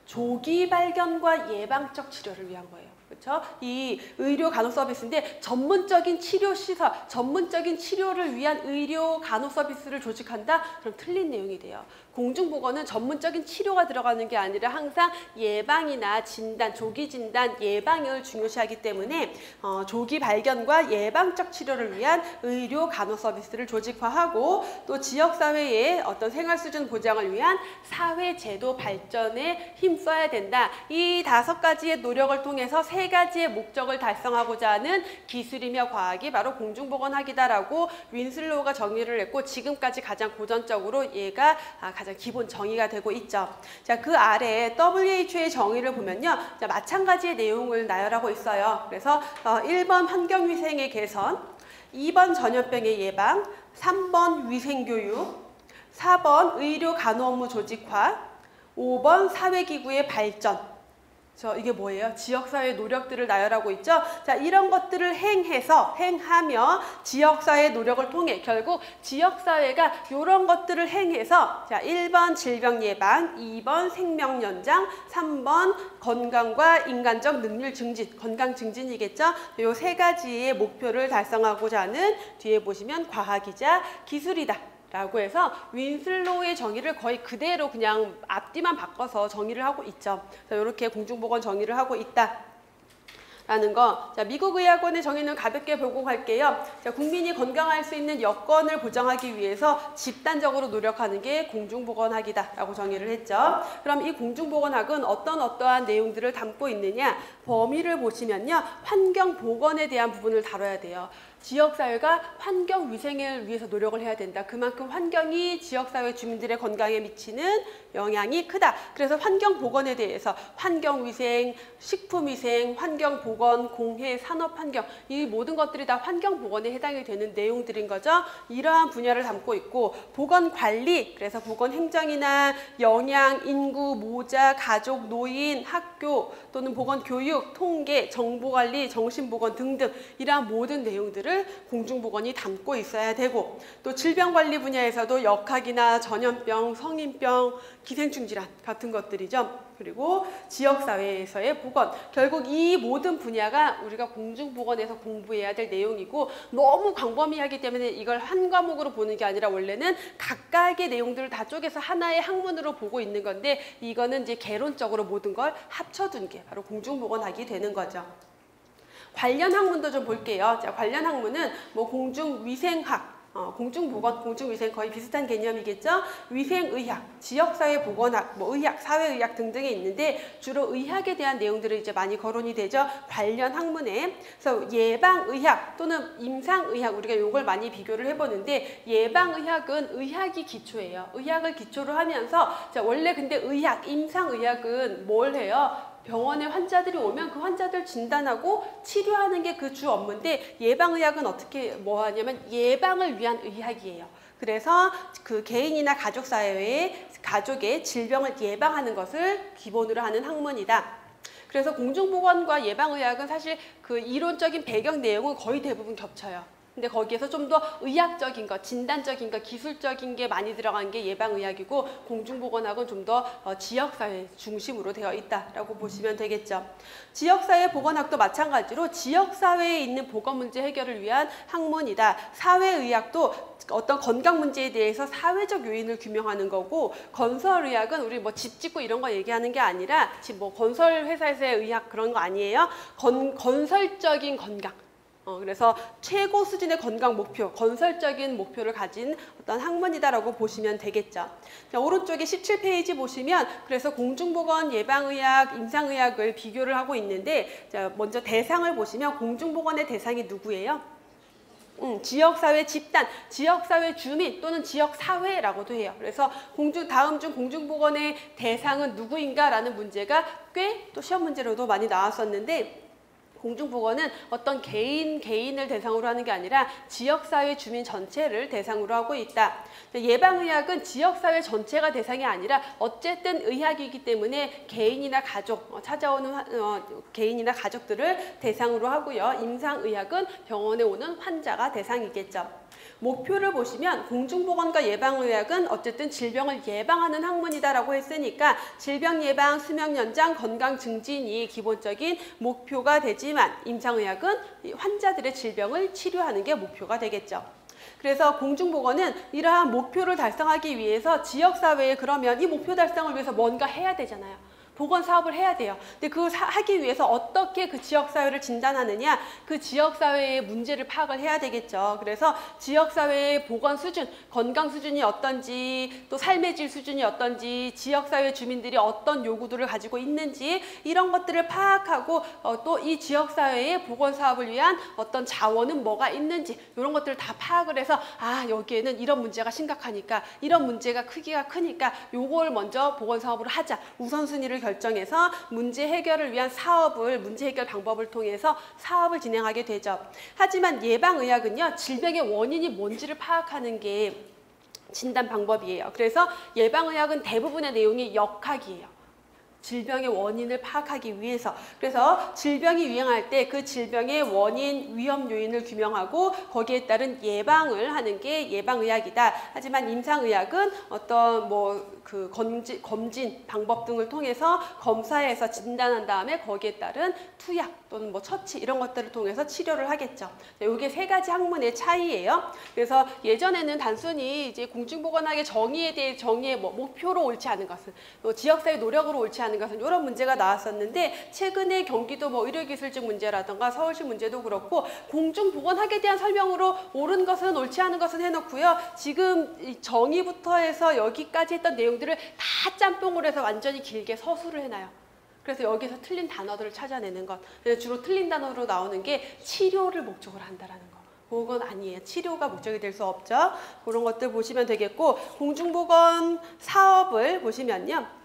조기 발견과 예방적 치료를 위한 거예요. 그렇죠? 이 의료 간호 서비스인데 전문적인 치료 시설, 전문적인 치료를 위한 의료 간호 서비스를 조직한다? 그럼 틀린 내용이 돼요. 공중보건은 전문적인 치료가 들어가는 게 아니라 항상 예방이나 진단, 조기 진단, 예방을 중요시하기 때문에 조기 발견과 예방적 치료를 위한 의료 간호 서비스를 조직화하고 또 지역사회의 어떤 생활 수준 보장을 위한 사회제도 발전에 힘써야 된다. 이 5가지의 노력을 통해서 3가지의 목적을 달성하고자 하는 기술이며 과학이 바로 공중보건학이다라고 윈슬로우가 정의를 했고 지금까지 가장 고전적으로 얘가 가장 기본 정의가 되고 있죠. 자, 그 아래 WHO의 정의를 보면요. 자, 마찬가지의 내용을 나열하고 있어요. 그래서 1번 환경위생의 개선, 2번 전염병의 예방, 3번 위생교육, 4번 의료 간호 업무 조직화, 5번 사회기구의 발전. 이게 뭐예요? 지역사회 노력들을 나열하고 있죠? 자, 이런 것들을 행하며 지역사회 노력을 통해 결국 지역사회가 이런 것들을 행해서 자, 1번 질병 예방, 2번 생명 연장, 3번 건강과 인간적 능률 증진, 건강 증진이겠죠? 이 3가지의 목표를 달성하고자 하는 뒤에 보시면 과학이자 기술이다. 라고 해서 윈슬로우의 정의를 거의 그대로 그냥 앞뒤만 바꿔서 정의를 하고 있죠. 이렇게 공중보건 정의를 하고 있다. 라는 거. 자, 미국 의학원의 정의는 가볍게 보고 갈게요. 자, 국민이 건강할 수 있는 여건을 보장하기 위해서 집단적으로 노력하는 게 공중보건학이다 라고 정의를 했죠. 그럼 이 공중보건학은 어떠한 내용들을 담고 있느냐? 범위를 보시면요. 환경보건에 대한 부분을 다뤄야 돼요. 지역사회가 환경위생을 위해서 노력을 해야 된다. 그만큼 환경이 지역사회 주민들의 건강에 미치는 영향이 크다. 그래서 환경보건에 대해서 환경위생, 식품위생, 환경보건, 공해, 산업환경 이 모든 것들이 다 환경보건에 해당이 되는 내용들인 거죠. 이러한 분야를 담고 있고 보건관리, 그래서 보건행정이나 영양, 인구, 모자, 가족, 노인, 학교 또는 보건교육, 통계, 정보관리, 정신보건 등등 이러한 모든 내용들을 공중보건이 담고 있어야 되고 또 질병관리 분야에서도 역학이나 전염병, 성인병, 기생충 질환 같은 것들이죠. 그리고 지역사회에서의 보건, 결국 이 모든 분야가 우리가 공중보건에서 공부해야 될 내용이고 너무 광범위하기 때문에 이걸 한 과목으로 보는 게 아니라 원래는 각각의 내용들을 다 쪼개서 하나의 학문으로 보고 있는 건데 이거는 이제 개론적으로 모든 걸 합쳐둔 게 바로 공중보건학이 되는 거죠. 관련 학문도 좀 볼게요. 자, 관련 학문은 뭐 공중위생학, 공중보건, 공중위생 거의 비슷한 개념이겠죠. 위생의학, 지역사회보건학, 뭐 의학, 사회의학 등등이 있는데 주로 의학에 대한 내용들을 이제 많이 거론이 되죠. 관련 학문에. 그래서 예방의학 또는 임상의학 우리가 이걸 많이 비교를 해보는데 예방의학은 의학이 기초예요. 의학을 기초로 하면서 자, 원래 근데 의학, 임상의학은 뭘 해요? 병원에 환자들이 오면 그 환자들 진단하고 치료하는 게 그 주 업무인데 예방의학은 어떻게 뭐 하냐면 예방을 위한 의학이에요. 그래서 그 개인이나 가족 사회의 가족의 질병을 예방하는 것을 기본으로 하는 학문이다. 그래서 공중보건과 예방의학은 사실 그 이론적인 배경 내용은 거의 대부분 겹쳐요. 근데 거기에서 좀 더 의학적인 것, 진단적인 것, 기술적인 게 많이 들어간 게 예방의학이고 공중보건학은 좀 더 지역사회 중심으로 되어 있다라고 보시면 되겠죠. 지역사회 보건학도 마찬가지로 지역사회에 있는 보건 문제 해결을 위한 학문이다. 사회의학도 어떤 건강 문제에 대해서 사회적 요인을 규명하는 거고 건설의학은 우리 뭐 집 짓고 이런 거 얘기하는 게 아니라 지금 뭐 건설 회사에서의 의학 그런 거 아니에요. 건설적인 건강. 그래서 최고 수준의 건강 목표, 건설적인 목표를 가진 어떤 학문이다라고 보시면 되겠죠. 자, 오른쪽에 17페이지 보시면 그래서 공중보건, 예방의학, 임상의학을 비교를 하고 있는데 자, 먼저 대상을 보시면 공중보건의 대상이 누구예요? 지역사회 집단, 지역사회 주민 또는 지역사회라고도 해요. 그래서 다음 중 공중보건의 대상은 누구인가라는 문제가 꽤 또 시험 문제로도 많이 나왔었는데 공중보건은 어떤 개인을 대상으로 하는 게 아니라 지역사회 주민 전체를 대상으로 하고 있다. 예방의학은 지역사회 전체가 대상이 아니라 어쨌든 의학이기 때문에 개인이나 가족, 찾아오는 개인이나 가족들을 대상으로 하고요. 임상의학은 병원에 오는 환자가 대상이겠죠. 목표를 보시면 공중보건과 예방의학은 어쨌든 질병을 예방하는 학문이다라고 했으니까 질병 예방, 수명 연장, 건강 증진이 기본적인 목표가 되지만 임상의학은 환자들의 질병을 치료하는 게 목표가 되겠죠. 그래서 공중보건은 이러한 목표를 달성하기 위해서 지역사회에 그러면 이 목표 달성을 위해서 뭔가 해야 되잖아요. 보건 사업을 해야 돼요. 근데 그걸 하기 위해서 어떻게 그 지역사회를 진단하느냐, 그 지역사회의 문제를 파악을 해야 되겠죠. 그래서 지역사회의 보건 수준, 건강 수준이 어떤지, 또 삶의 질 수준이 어떤지, 지역사회 주민들이 어떤 요구들을 가지고 있는지 이런 것들을 파악하고 또 이 지역사회의 보건 사업을 위한 어떤 자원은 뭐가 있는지 이런 것들을 다 파악을 해서 여기에는 이런 문제가 심각하니까, 이런 문제가 크기가 크니까 요걸 먼저 보건 사업을 하자. 우선순위를 결정해서 문제 해결을 위한 문제 해결 방법을 통해서 사업을 진행하게 되죠. 하지만 예방의학은요, 질병의 원인이 뭔지를 파악하는 게 진단 방법이에요. 그래서 예방의학은 대부분의 내용이 역학이에요. 질병의 원인을 파악하기 위해서. 그래서 질병이 유행할 때 그 질병의 원인, 위험 요인을 규명하고 거기에 따른 예방을 하는 게 예방의학이다. 하지만 임상의학은 어떤 검진 방법 등을 통해서 검사해서 진단한 다음에 거기에 따른 투약 또는 처치 이런 것들을 통해서 치료를 하겠죠. 이게 세 가지 학문의 차이예요. 그래서 예전에는 단순히 이제 공중보건학의 정의의 목표로 옳지 않은 것은, 지역사회 노력으로 옳지 않은 것은 이런 문제가 나왔었는데 최근에 경기도 의료기술직 문제라든가 서울시 문제도 그렇고 공중보건학에 대한 설명으로 옳은 것은 옳지 않은 것은 해놓고요. 지금 이 정의부터 해서 여기까지 했던 내용들을 다 짬뽕을 해서 완전히 길게 서술을 해놔요. 그래서 여기서 틀린 단어들을 찾아내는 것. 주로 틀린 단어로 나오는 게 치료를 목적으로 한다라는 거. 그건 아니에요. 치료가 목적이 될 수 없죠. 그런 것들 보시면 되겠고, 공중보건 사업을 보시면요.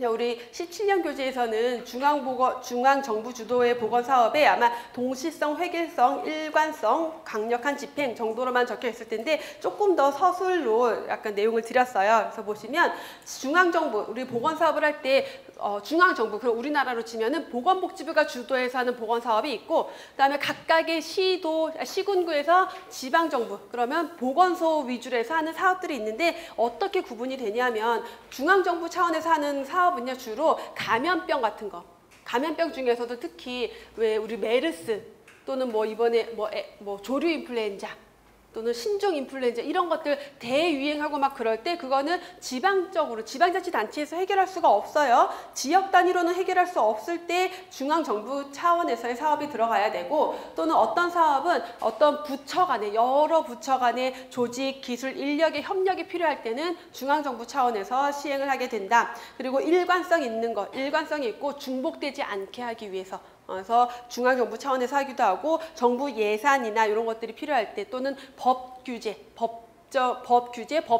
우리 17년 교재에서는 중앙정부 주도의 보건사업에 아마 동시성, 획일성, 일관성, 강력한 집행 정도로만 적혀 있을 텐데 조금 더 서술로 약간 내용을 드렸어요. 그래서 보시면 중앙정부, 우리 보건사업을 할 때 중앙정부, 그럼 우리나라로 치면은 보건복지부가 주도해서 하는 보건사업이 있고, 그 다음에 각각의 시군구에서 지방정부, 그러면 보건소 위주로 해서 하는 사업들이 있는데 어떻게 구분이 되냐면 중앙정부 차원에서 하는 사업은요, 주로 감염병 같은 거, 감염병 중에서도 특히 왜 우리 메르스 또는 이번에 조류 인플루엔자 또는 신종 인플루엔자 이런 것들 대유행하고 막 그럴 때 그거는 지방적으로 지방자치단체에서 해결할 수가 없어요. 지역 단위로는 해결할 수 없을 때 중앙정부 차원에서의 사업이 들어가야 되고, 또는 어떤 사업은 어떤 부처 간에, 여러 부처 간의 조직, 기술, 인력의 협력이 필요할 때는 중앙정부 차원에서 시행을 하게 된다. 그리고 일관성 있고 중복되지 않게 하기 위해서, 그래서 중앙정부 차원에서 하기도 하고, 정부 예산이나 이런 것들이 필요할 때, 또는 법 규제, 법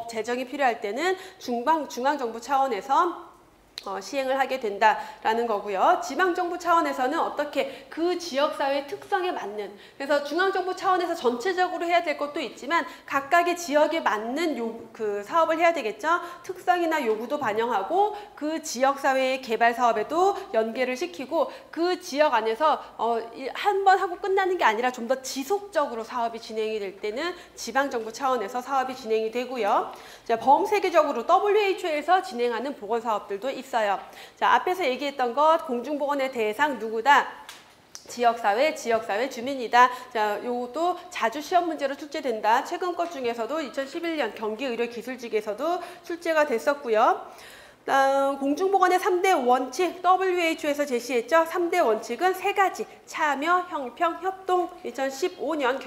제정이 필요할 때는 중앙정부 차원에서 시행을 하게 된다라는 거고요. 지방정부 차원에서는 어떻게 그 지역사회의 특성에 맞는, 그래서 중앙정부 차원에서 전체적으로 해야 될 것도 있지만 각각의 지역에 맞는 그 사업을 해야 되겠죠. 특성이나 요구도 반영하고 그 지역사회의 개발 사업에도 연계를 시키고, 그 지역 안에서 한 번 하고 끝나는 게 아니라 좀 더 지속적으로 사업이 진행이 될 때는 지방정부 차원에서 사업이 진행이 되고요. 자, 범세계적으로 WHO에서 진행하는 보건사업들도 있어요. 자, 앞에서 얘기했던 것, 공중보건의 대상 누구다? 지역사회 주민이다. 자, 요것도 자주 시험 문제로 출제된다. 최근 것 중에서도 2011년 경기의료기술직에서도 출제가 됐었고요. 다음 공중보건의 3대 원칙 WHO에서 제시했죠. 3대 원칙은 세 가지. 참여, 형평, 협동. 2015년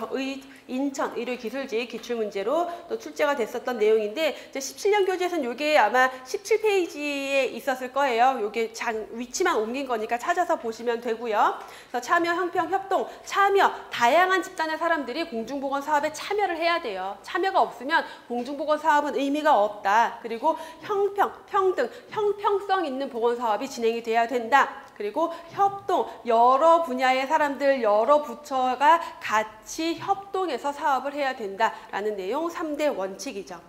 인천 의료기술직 기출문제로 또 출제가 됐었던 내용인데 이제 17년 교재에서는 이게 아마 17페이지에 있었을 거예요. 이게 위치만 옮긴 거니까 찾아서 보시면 되고요. 그래서 참여, 형평, 협동. 참여, 다양한 집단의 사람들이 공중보건 사업에 참여를 해야 돼요. 참여가 없으면 공중보건 사업은 의미가 없다. 그리고 형평, 평등, 형평성 있는 보건사업이 진행이 돼야 된다. 그리고 협동, 여러 분야의 사람들, 여러 부처가 같이 협동해서 사업을 해야 된다라는 내용 3대 원칙이죠.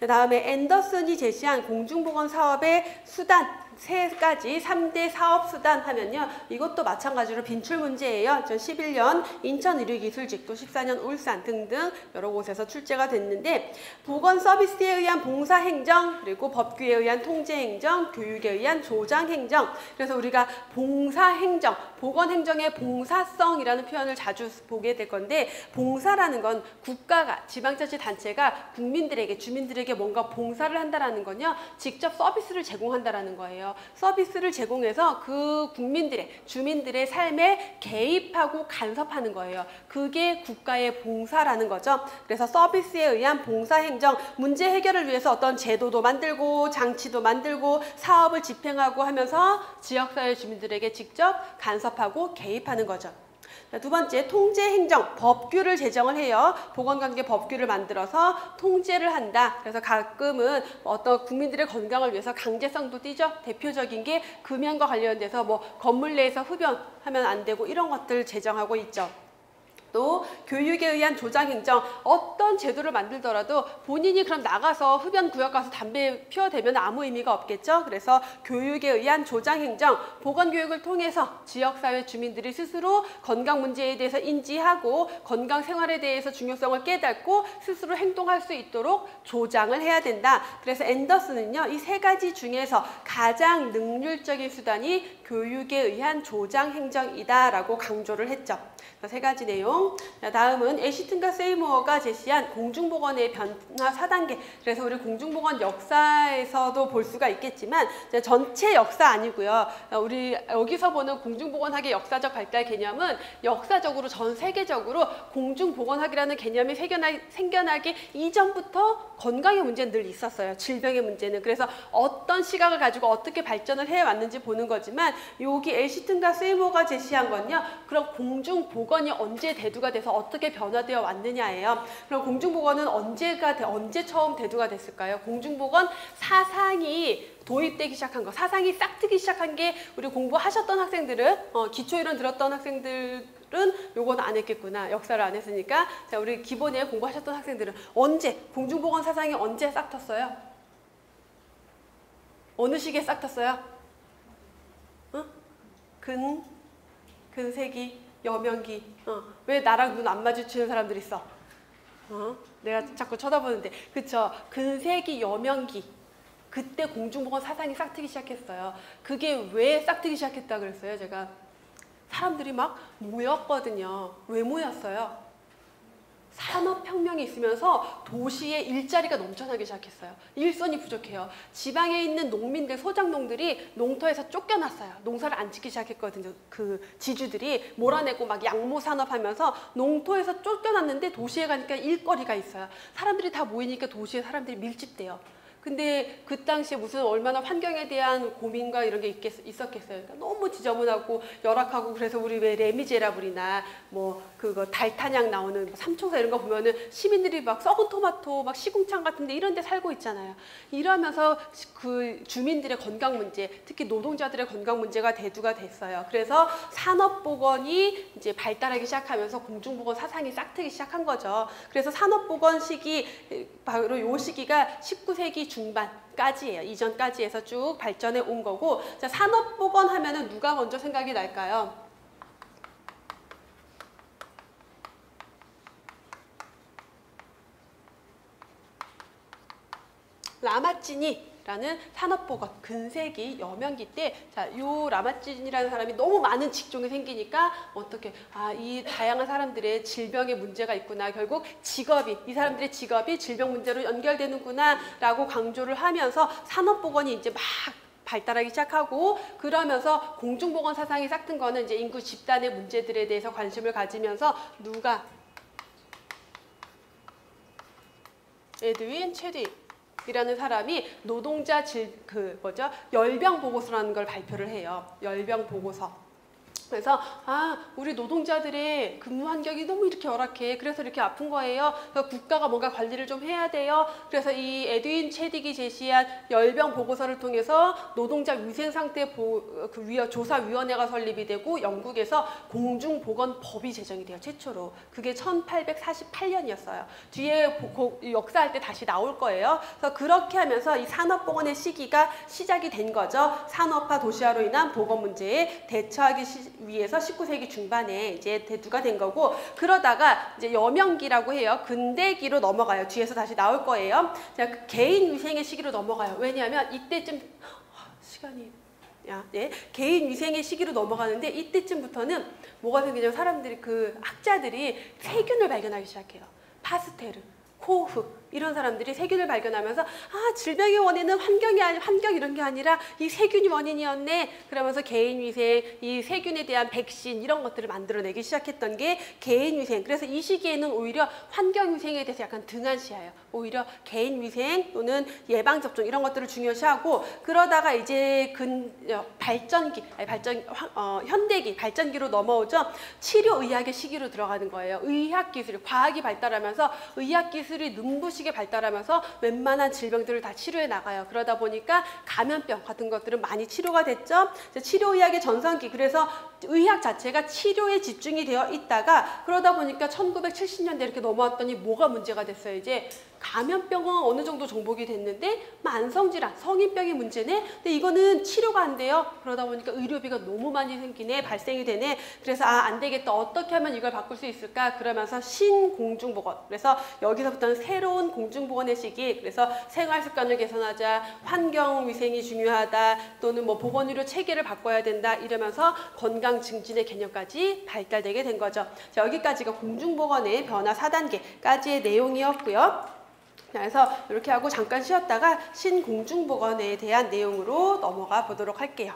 다음에 앤더슨이 제시한 공중보건 사업의 수단 세 가지 3대 사업 수단 하면요. 이것도 마찬가지로 빈출 문제예요. 2011년 인천의료기술직 또 14년 울산 등등 여러 곳에서 출제가 됐는데 보건 서비스에 의한 봉사행정 그리고 법규에 의한 통제행정 교육에 의한 조장행정 그래서 우리가 봉사행정 보건행정의 봉사성이라는 표현을 자주 보게 될 건데 봉사라는 건 국가가 지방자치단체가 국민들에게 주민들에게 뭔가 봉사를 한다라는 건요. 직접 서비스를 제공한다라는 거예요. 서비스를 제공해서 그 국민들의 주민들의 삶에 개입하고 간섭하는 거예요. 그게 국가의 봉사라는 거죠. 그래서 서비스에 의한 봉사행정 문제 해결을 위해서 어떤 제도도 만들고 장치도 만들고 사업을 집행하고 하면서 지역사회 주민들에게 직접 간섭하고 개입하는 거죠. 두 번째, 통제행정, 법규를 제정을 해요. 보건관계 법규를 만들어서 통제를 한다. 그래서 가끔은 어떤 국민들의 건강을 위해서 강제성도 띄죠. 대표적인 게 금연과 관련돼서 뭐 건물 내에서 흡연하면 안 되고 이런 것들 제정하고 있죠. 또 교육에 의한 조장행정 어떤 제도를 만들더라도 본인이 그럼 나가서 흡연 구역 가서 담배 피워대면 아무 의미가 없겠죠. 그래서 교육에 의한 조장행정 보건교육을 통해서 지역사회 주민들이 스스로 건강 문제에 대해서 인지하고 건강 생활에 대해서 중요성을 깨닫고 스스로 행동할 수 있도록 조장을 해야 된다. 그래서 앤더슨은요. 이 세 가지 중에서 가장 능률적인 수단이 교육에 의한 조장행정이다 라고 강조를 했죠. 세 가지 내용. 다음은 애시튼과 세이모어가 제시한 공중보건의 변화 4단계. 그래서 우리 공중보건 역사에서도 볼 수가 있겠지만 전체 역사 아니고요. 우리 여기서 보는 공중보건학의 역사적 발달 개념은 역사적으로 전 세계적으로 공중보건학이라는 개념이 생겨나기 이전부터 건강의 문제는 늘 있었어요. 질병의 문제는. 그래서 어떤 시각을 가지고 어떻게 발전을 해왔는지 보는 거지만 여기 애시튼과 세이모어가 제시한 건요. 그럼 공중보건이 언제 대두가 돼서 어떻게 변화되어 왔느냐예요. 그럼 공중보건은 언제 처음 대두가 됐을까요? 공중보건 사상이 도입되기 시작한 거, 사상이 싹트기 시작한 게 우리 공부하셨던 학생들은 기초이론 들었던 학생들은 요건 안 했겠구나. 역사를 안 했으니까. 자, 우리 기본에 공부하셨던 학생들은 언제 공중보건 사상이 언제 싹 텄어요? 어느 시기에 싹 텄어요? 근세기, 여명기. 왜 나랑 눈 안 마주치는 사람들 있어? 내가 자꾸 쳐다보는데. 그쵸? 근세기, 여명기. 그때 공중보건 사상이 싹트기 시작했어요. 그게 왜 싹트기 시작했다 그랬어요? 제가 사람들이 막 모였거든요. 왜 모였어요? 산업혁명이 있으면서 도시에 일자리가 넘쳐나기 시작했어요. 일손이 부족해요. 지방에 있는 농민들, 소작농들이 농터에서 쫓겨났어요. 농사를 안 짓기 시작했거든요. 그 지주들이 몰아내고 막 양모산업하면서 농토에서 쫓겨났는데 도시에 가니까 일거리가 있어요. 사람들이 다 모이니까 도시에 사람들이 밀집돼요. 근데 그 당시에 무슨 얼마나 환경에 대한 고민과 이런 게 있었겠어요. 그러니까 너무 지저분하고 열악하고 그래서 우리 왜 레미제라블이나 뭐 그거 달탄약 나오는 삼총사 이런 거 보면은 시민들이 막 썩은 토마토 막 시궁창 같은데 이런 데 살고 있잖아요. 이러면서 그 주민들의 건강 문제, 특히 노동자들의 건강 문제가 대두가 됐어요. 그래서 산업보건이 이제 발달하기 시작하면서 공중보건 사상이 싹트기 시작한 거죠. 그래서 산업보건 시기 바로 요 시기가 19세기 중반까지예요. 이전까지 해서 쭉 발전해 온 거고 자, 산업보건 하면은 누가 먼저 생각이 날까요? 라마찌니 라는 산업보건 근세기 여명기 때, 자, 요 라마찌진이라는 사람이 너무 많은 직종이 생기니까 어떻게 이 다양한 사람들의 질병의 문제가 있구나, 결국 직업이 이 사람들의 직업이 질병 문제로 연결되는구나라고 강조를 하면서 산업보건이 이제 막 발달하기 시작하고, 그러면서 공중보건 사상이 싹튼 거는 이제 인구 집단의 문제들에 대해서 관심을 가지면서 누가 에드윈 체딕이라는 사람이 노동자 열병 보고서라는 걸 발표를 해요. 열병 보고서. 그래서 우리 노동자들의 근무 환경이 너무 이렇게 열악해. 그래서 이렇게 아픈 거예요. 그래서 국가가 뭔가 관리를 좀 해야 돼요. 그래서 이 에드윈 체딕이 제시한 열병 보고서를 통해서 노동자 위생 상태 조사위원회가 설립이 되고, 영국에서 공중보건법이 제정이 돼요. 최초로. 그게 1848년이었어요. 뒤에 역사할 때 다시 나올 거예요. 그래서 그렇게 하면서 이 산업보건의 시기가 시작이 된 거죠. 산업화 도시화로 인한 보건 문제에 대처하기 위해서 19세기 중반에 이제 대두가 된 거고, 그러다가 이제 여명기라고 해요. 근대기로 넘어가요. 뒤에서 다시 나올 거예요. 자, 개인 위생의 시기로 넘어가요. 왜냐하면 이때쯤 개인 위생의 시기로 넘어가는데, 이때쯤부터는 뭐가 생기냐면 사람들이 학자들이 세균을 발견하기 시작해요. 파스테르, 코흐 이런 사람들이 세균을 발견하면서 질병의 원인은 환경 이런 게 아니라 이 세균이 원인이었네. 그러면서 개인위생, 이 세균에 대한 백신 이런 것들을 만들어내기 시작했던 게 개인위생. 그래서 이 시기에는 오히려 환경위생에 대해서 약간 등한시해요. 오히려 개인위생 또는 예방접종 이런 것들을 중요시하고, 그러다가 이제 현대기, 발전기로 넘어오죠. 치료의학의 시기로 들어가는 거예요. 의학기술, 과학이 발달하면서 의학기술이 눈부시게 발달하면서 웬만한 질병들을 다 치료해 나가요. 그러다 보니까 감염병 같은 것들은 많이 치료가 됐죠. 치료의학의 전성기, 그래서 의학 자체가 치료에 집중이 되어 있다가, 그러다 보니까 1970년대 이렇게 넘어왔더니 뭐가 문제가 됐어요. 이제 감염병은 어느 정도 정복이 됐는데 만성질환, 성인병이 문제네. 근데 이거는 치료가 안 돼요. 그러다 보니까 의료비가 너무 많이 발생이 되네. 그래서 안 되겠다. 어떻게 하면 이걸 바꿀 수 있을까? 그러면서 신공중보건. 그래서 여기서부터는 새로운 공중보건의 시기. 그래서 생활습관을 개선하자, 환경위생이 중요하다, 또는 뭐 보건의료 체계를 바꿔야 된다, 이러면서 건강 증진의 개념까지 발달되게 된 거죠. 자, 여기까지가 공중보건의 변화 4단계까지의 내용이었고요. 그래서 이렇게 하고 잠깐 쉬었다가 신공중보건에 대한 내용으로 넘어가 보도록 할게요.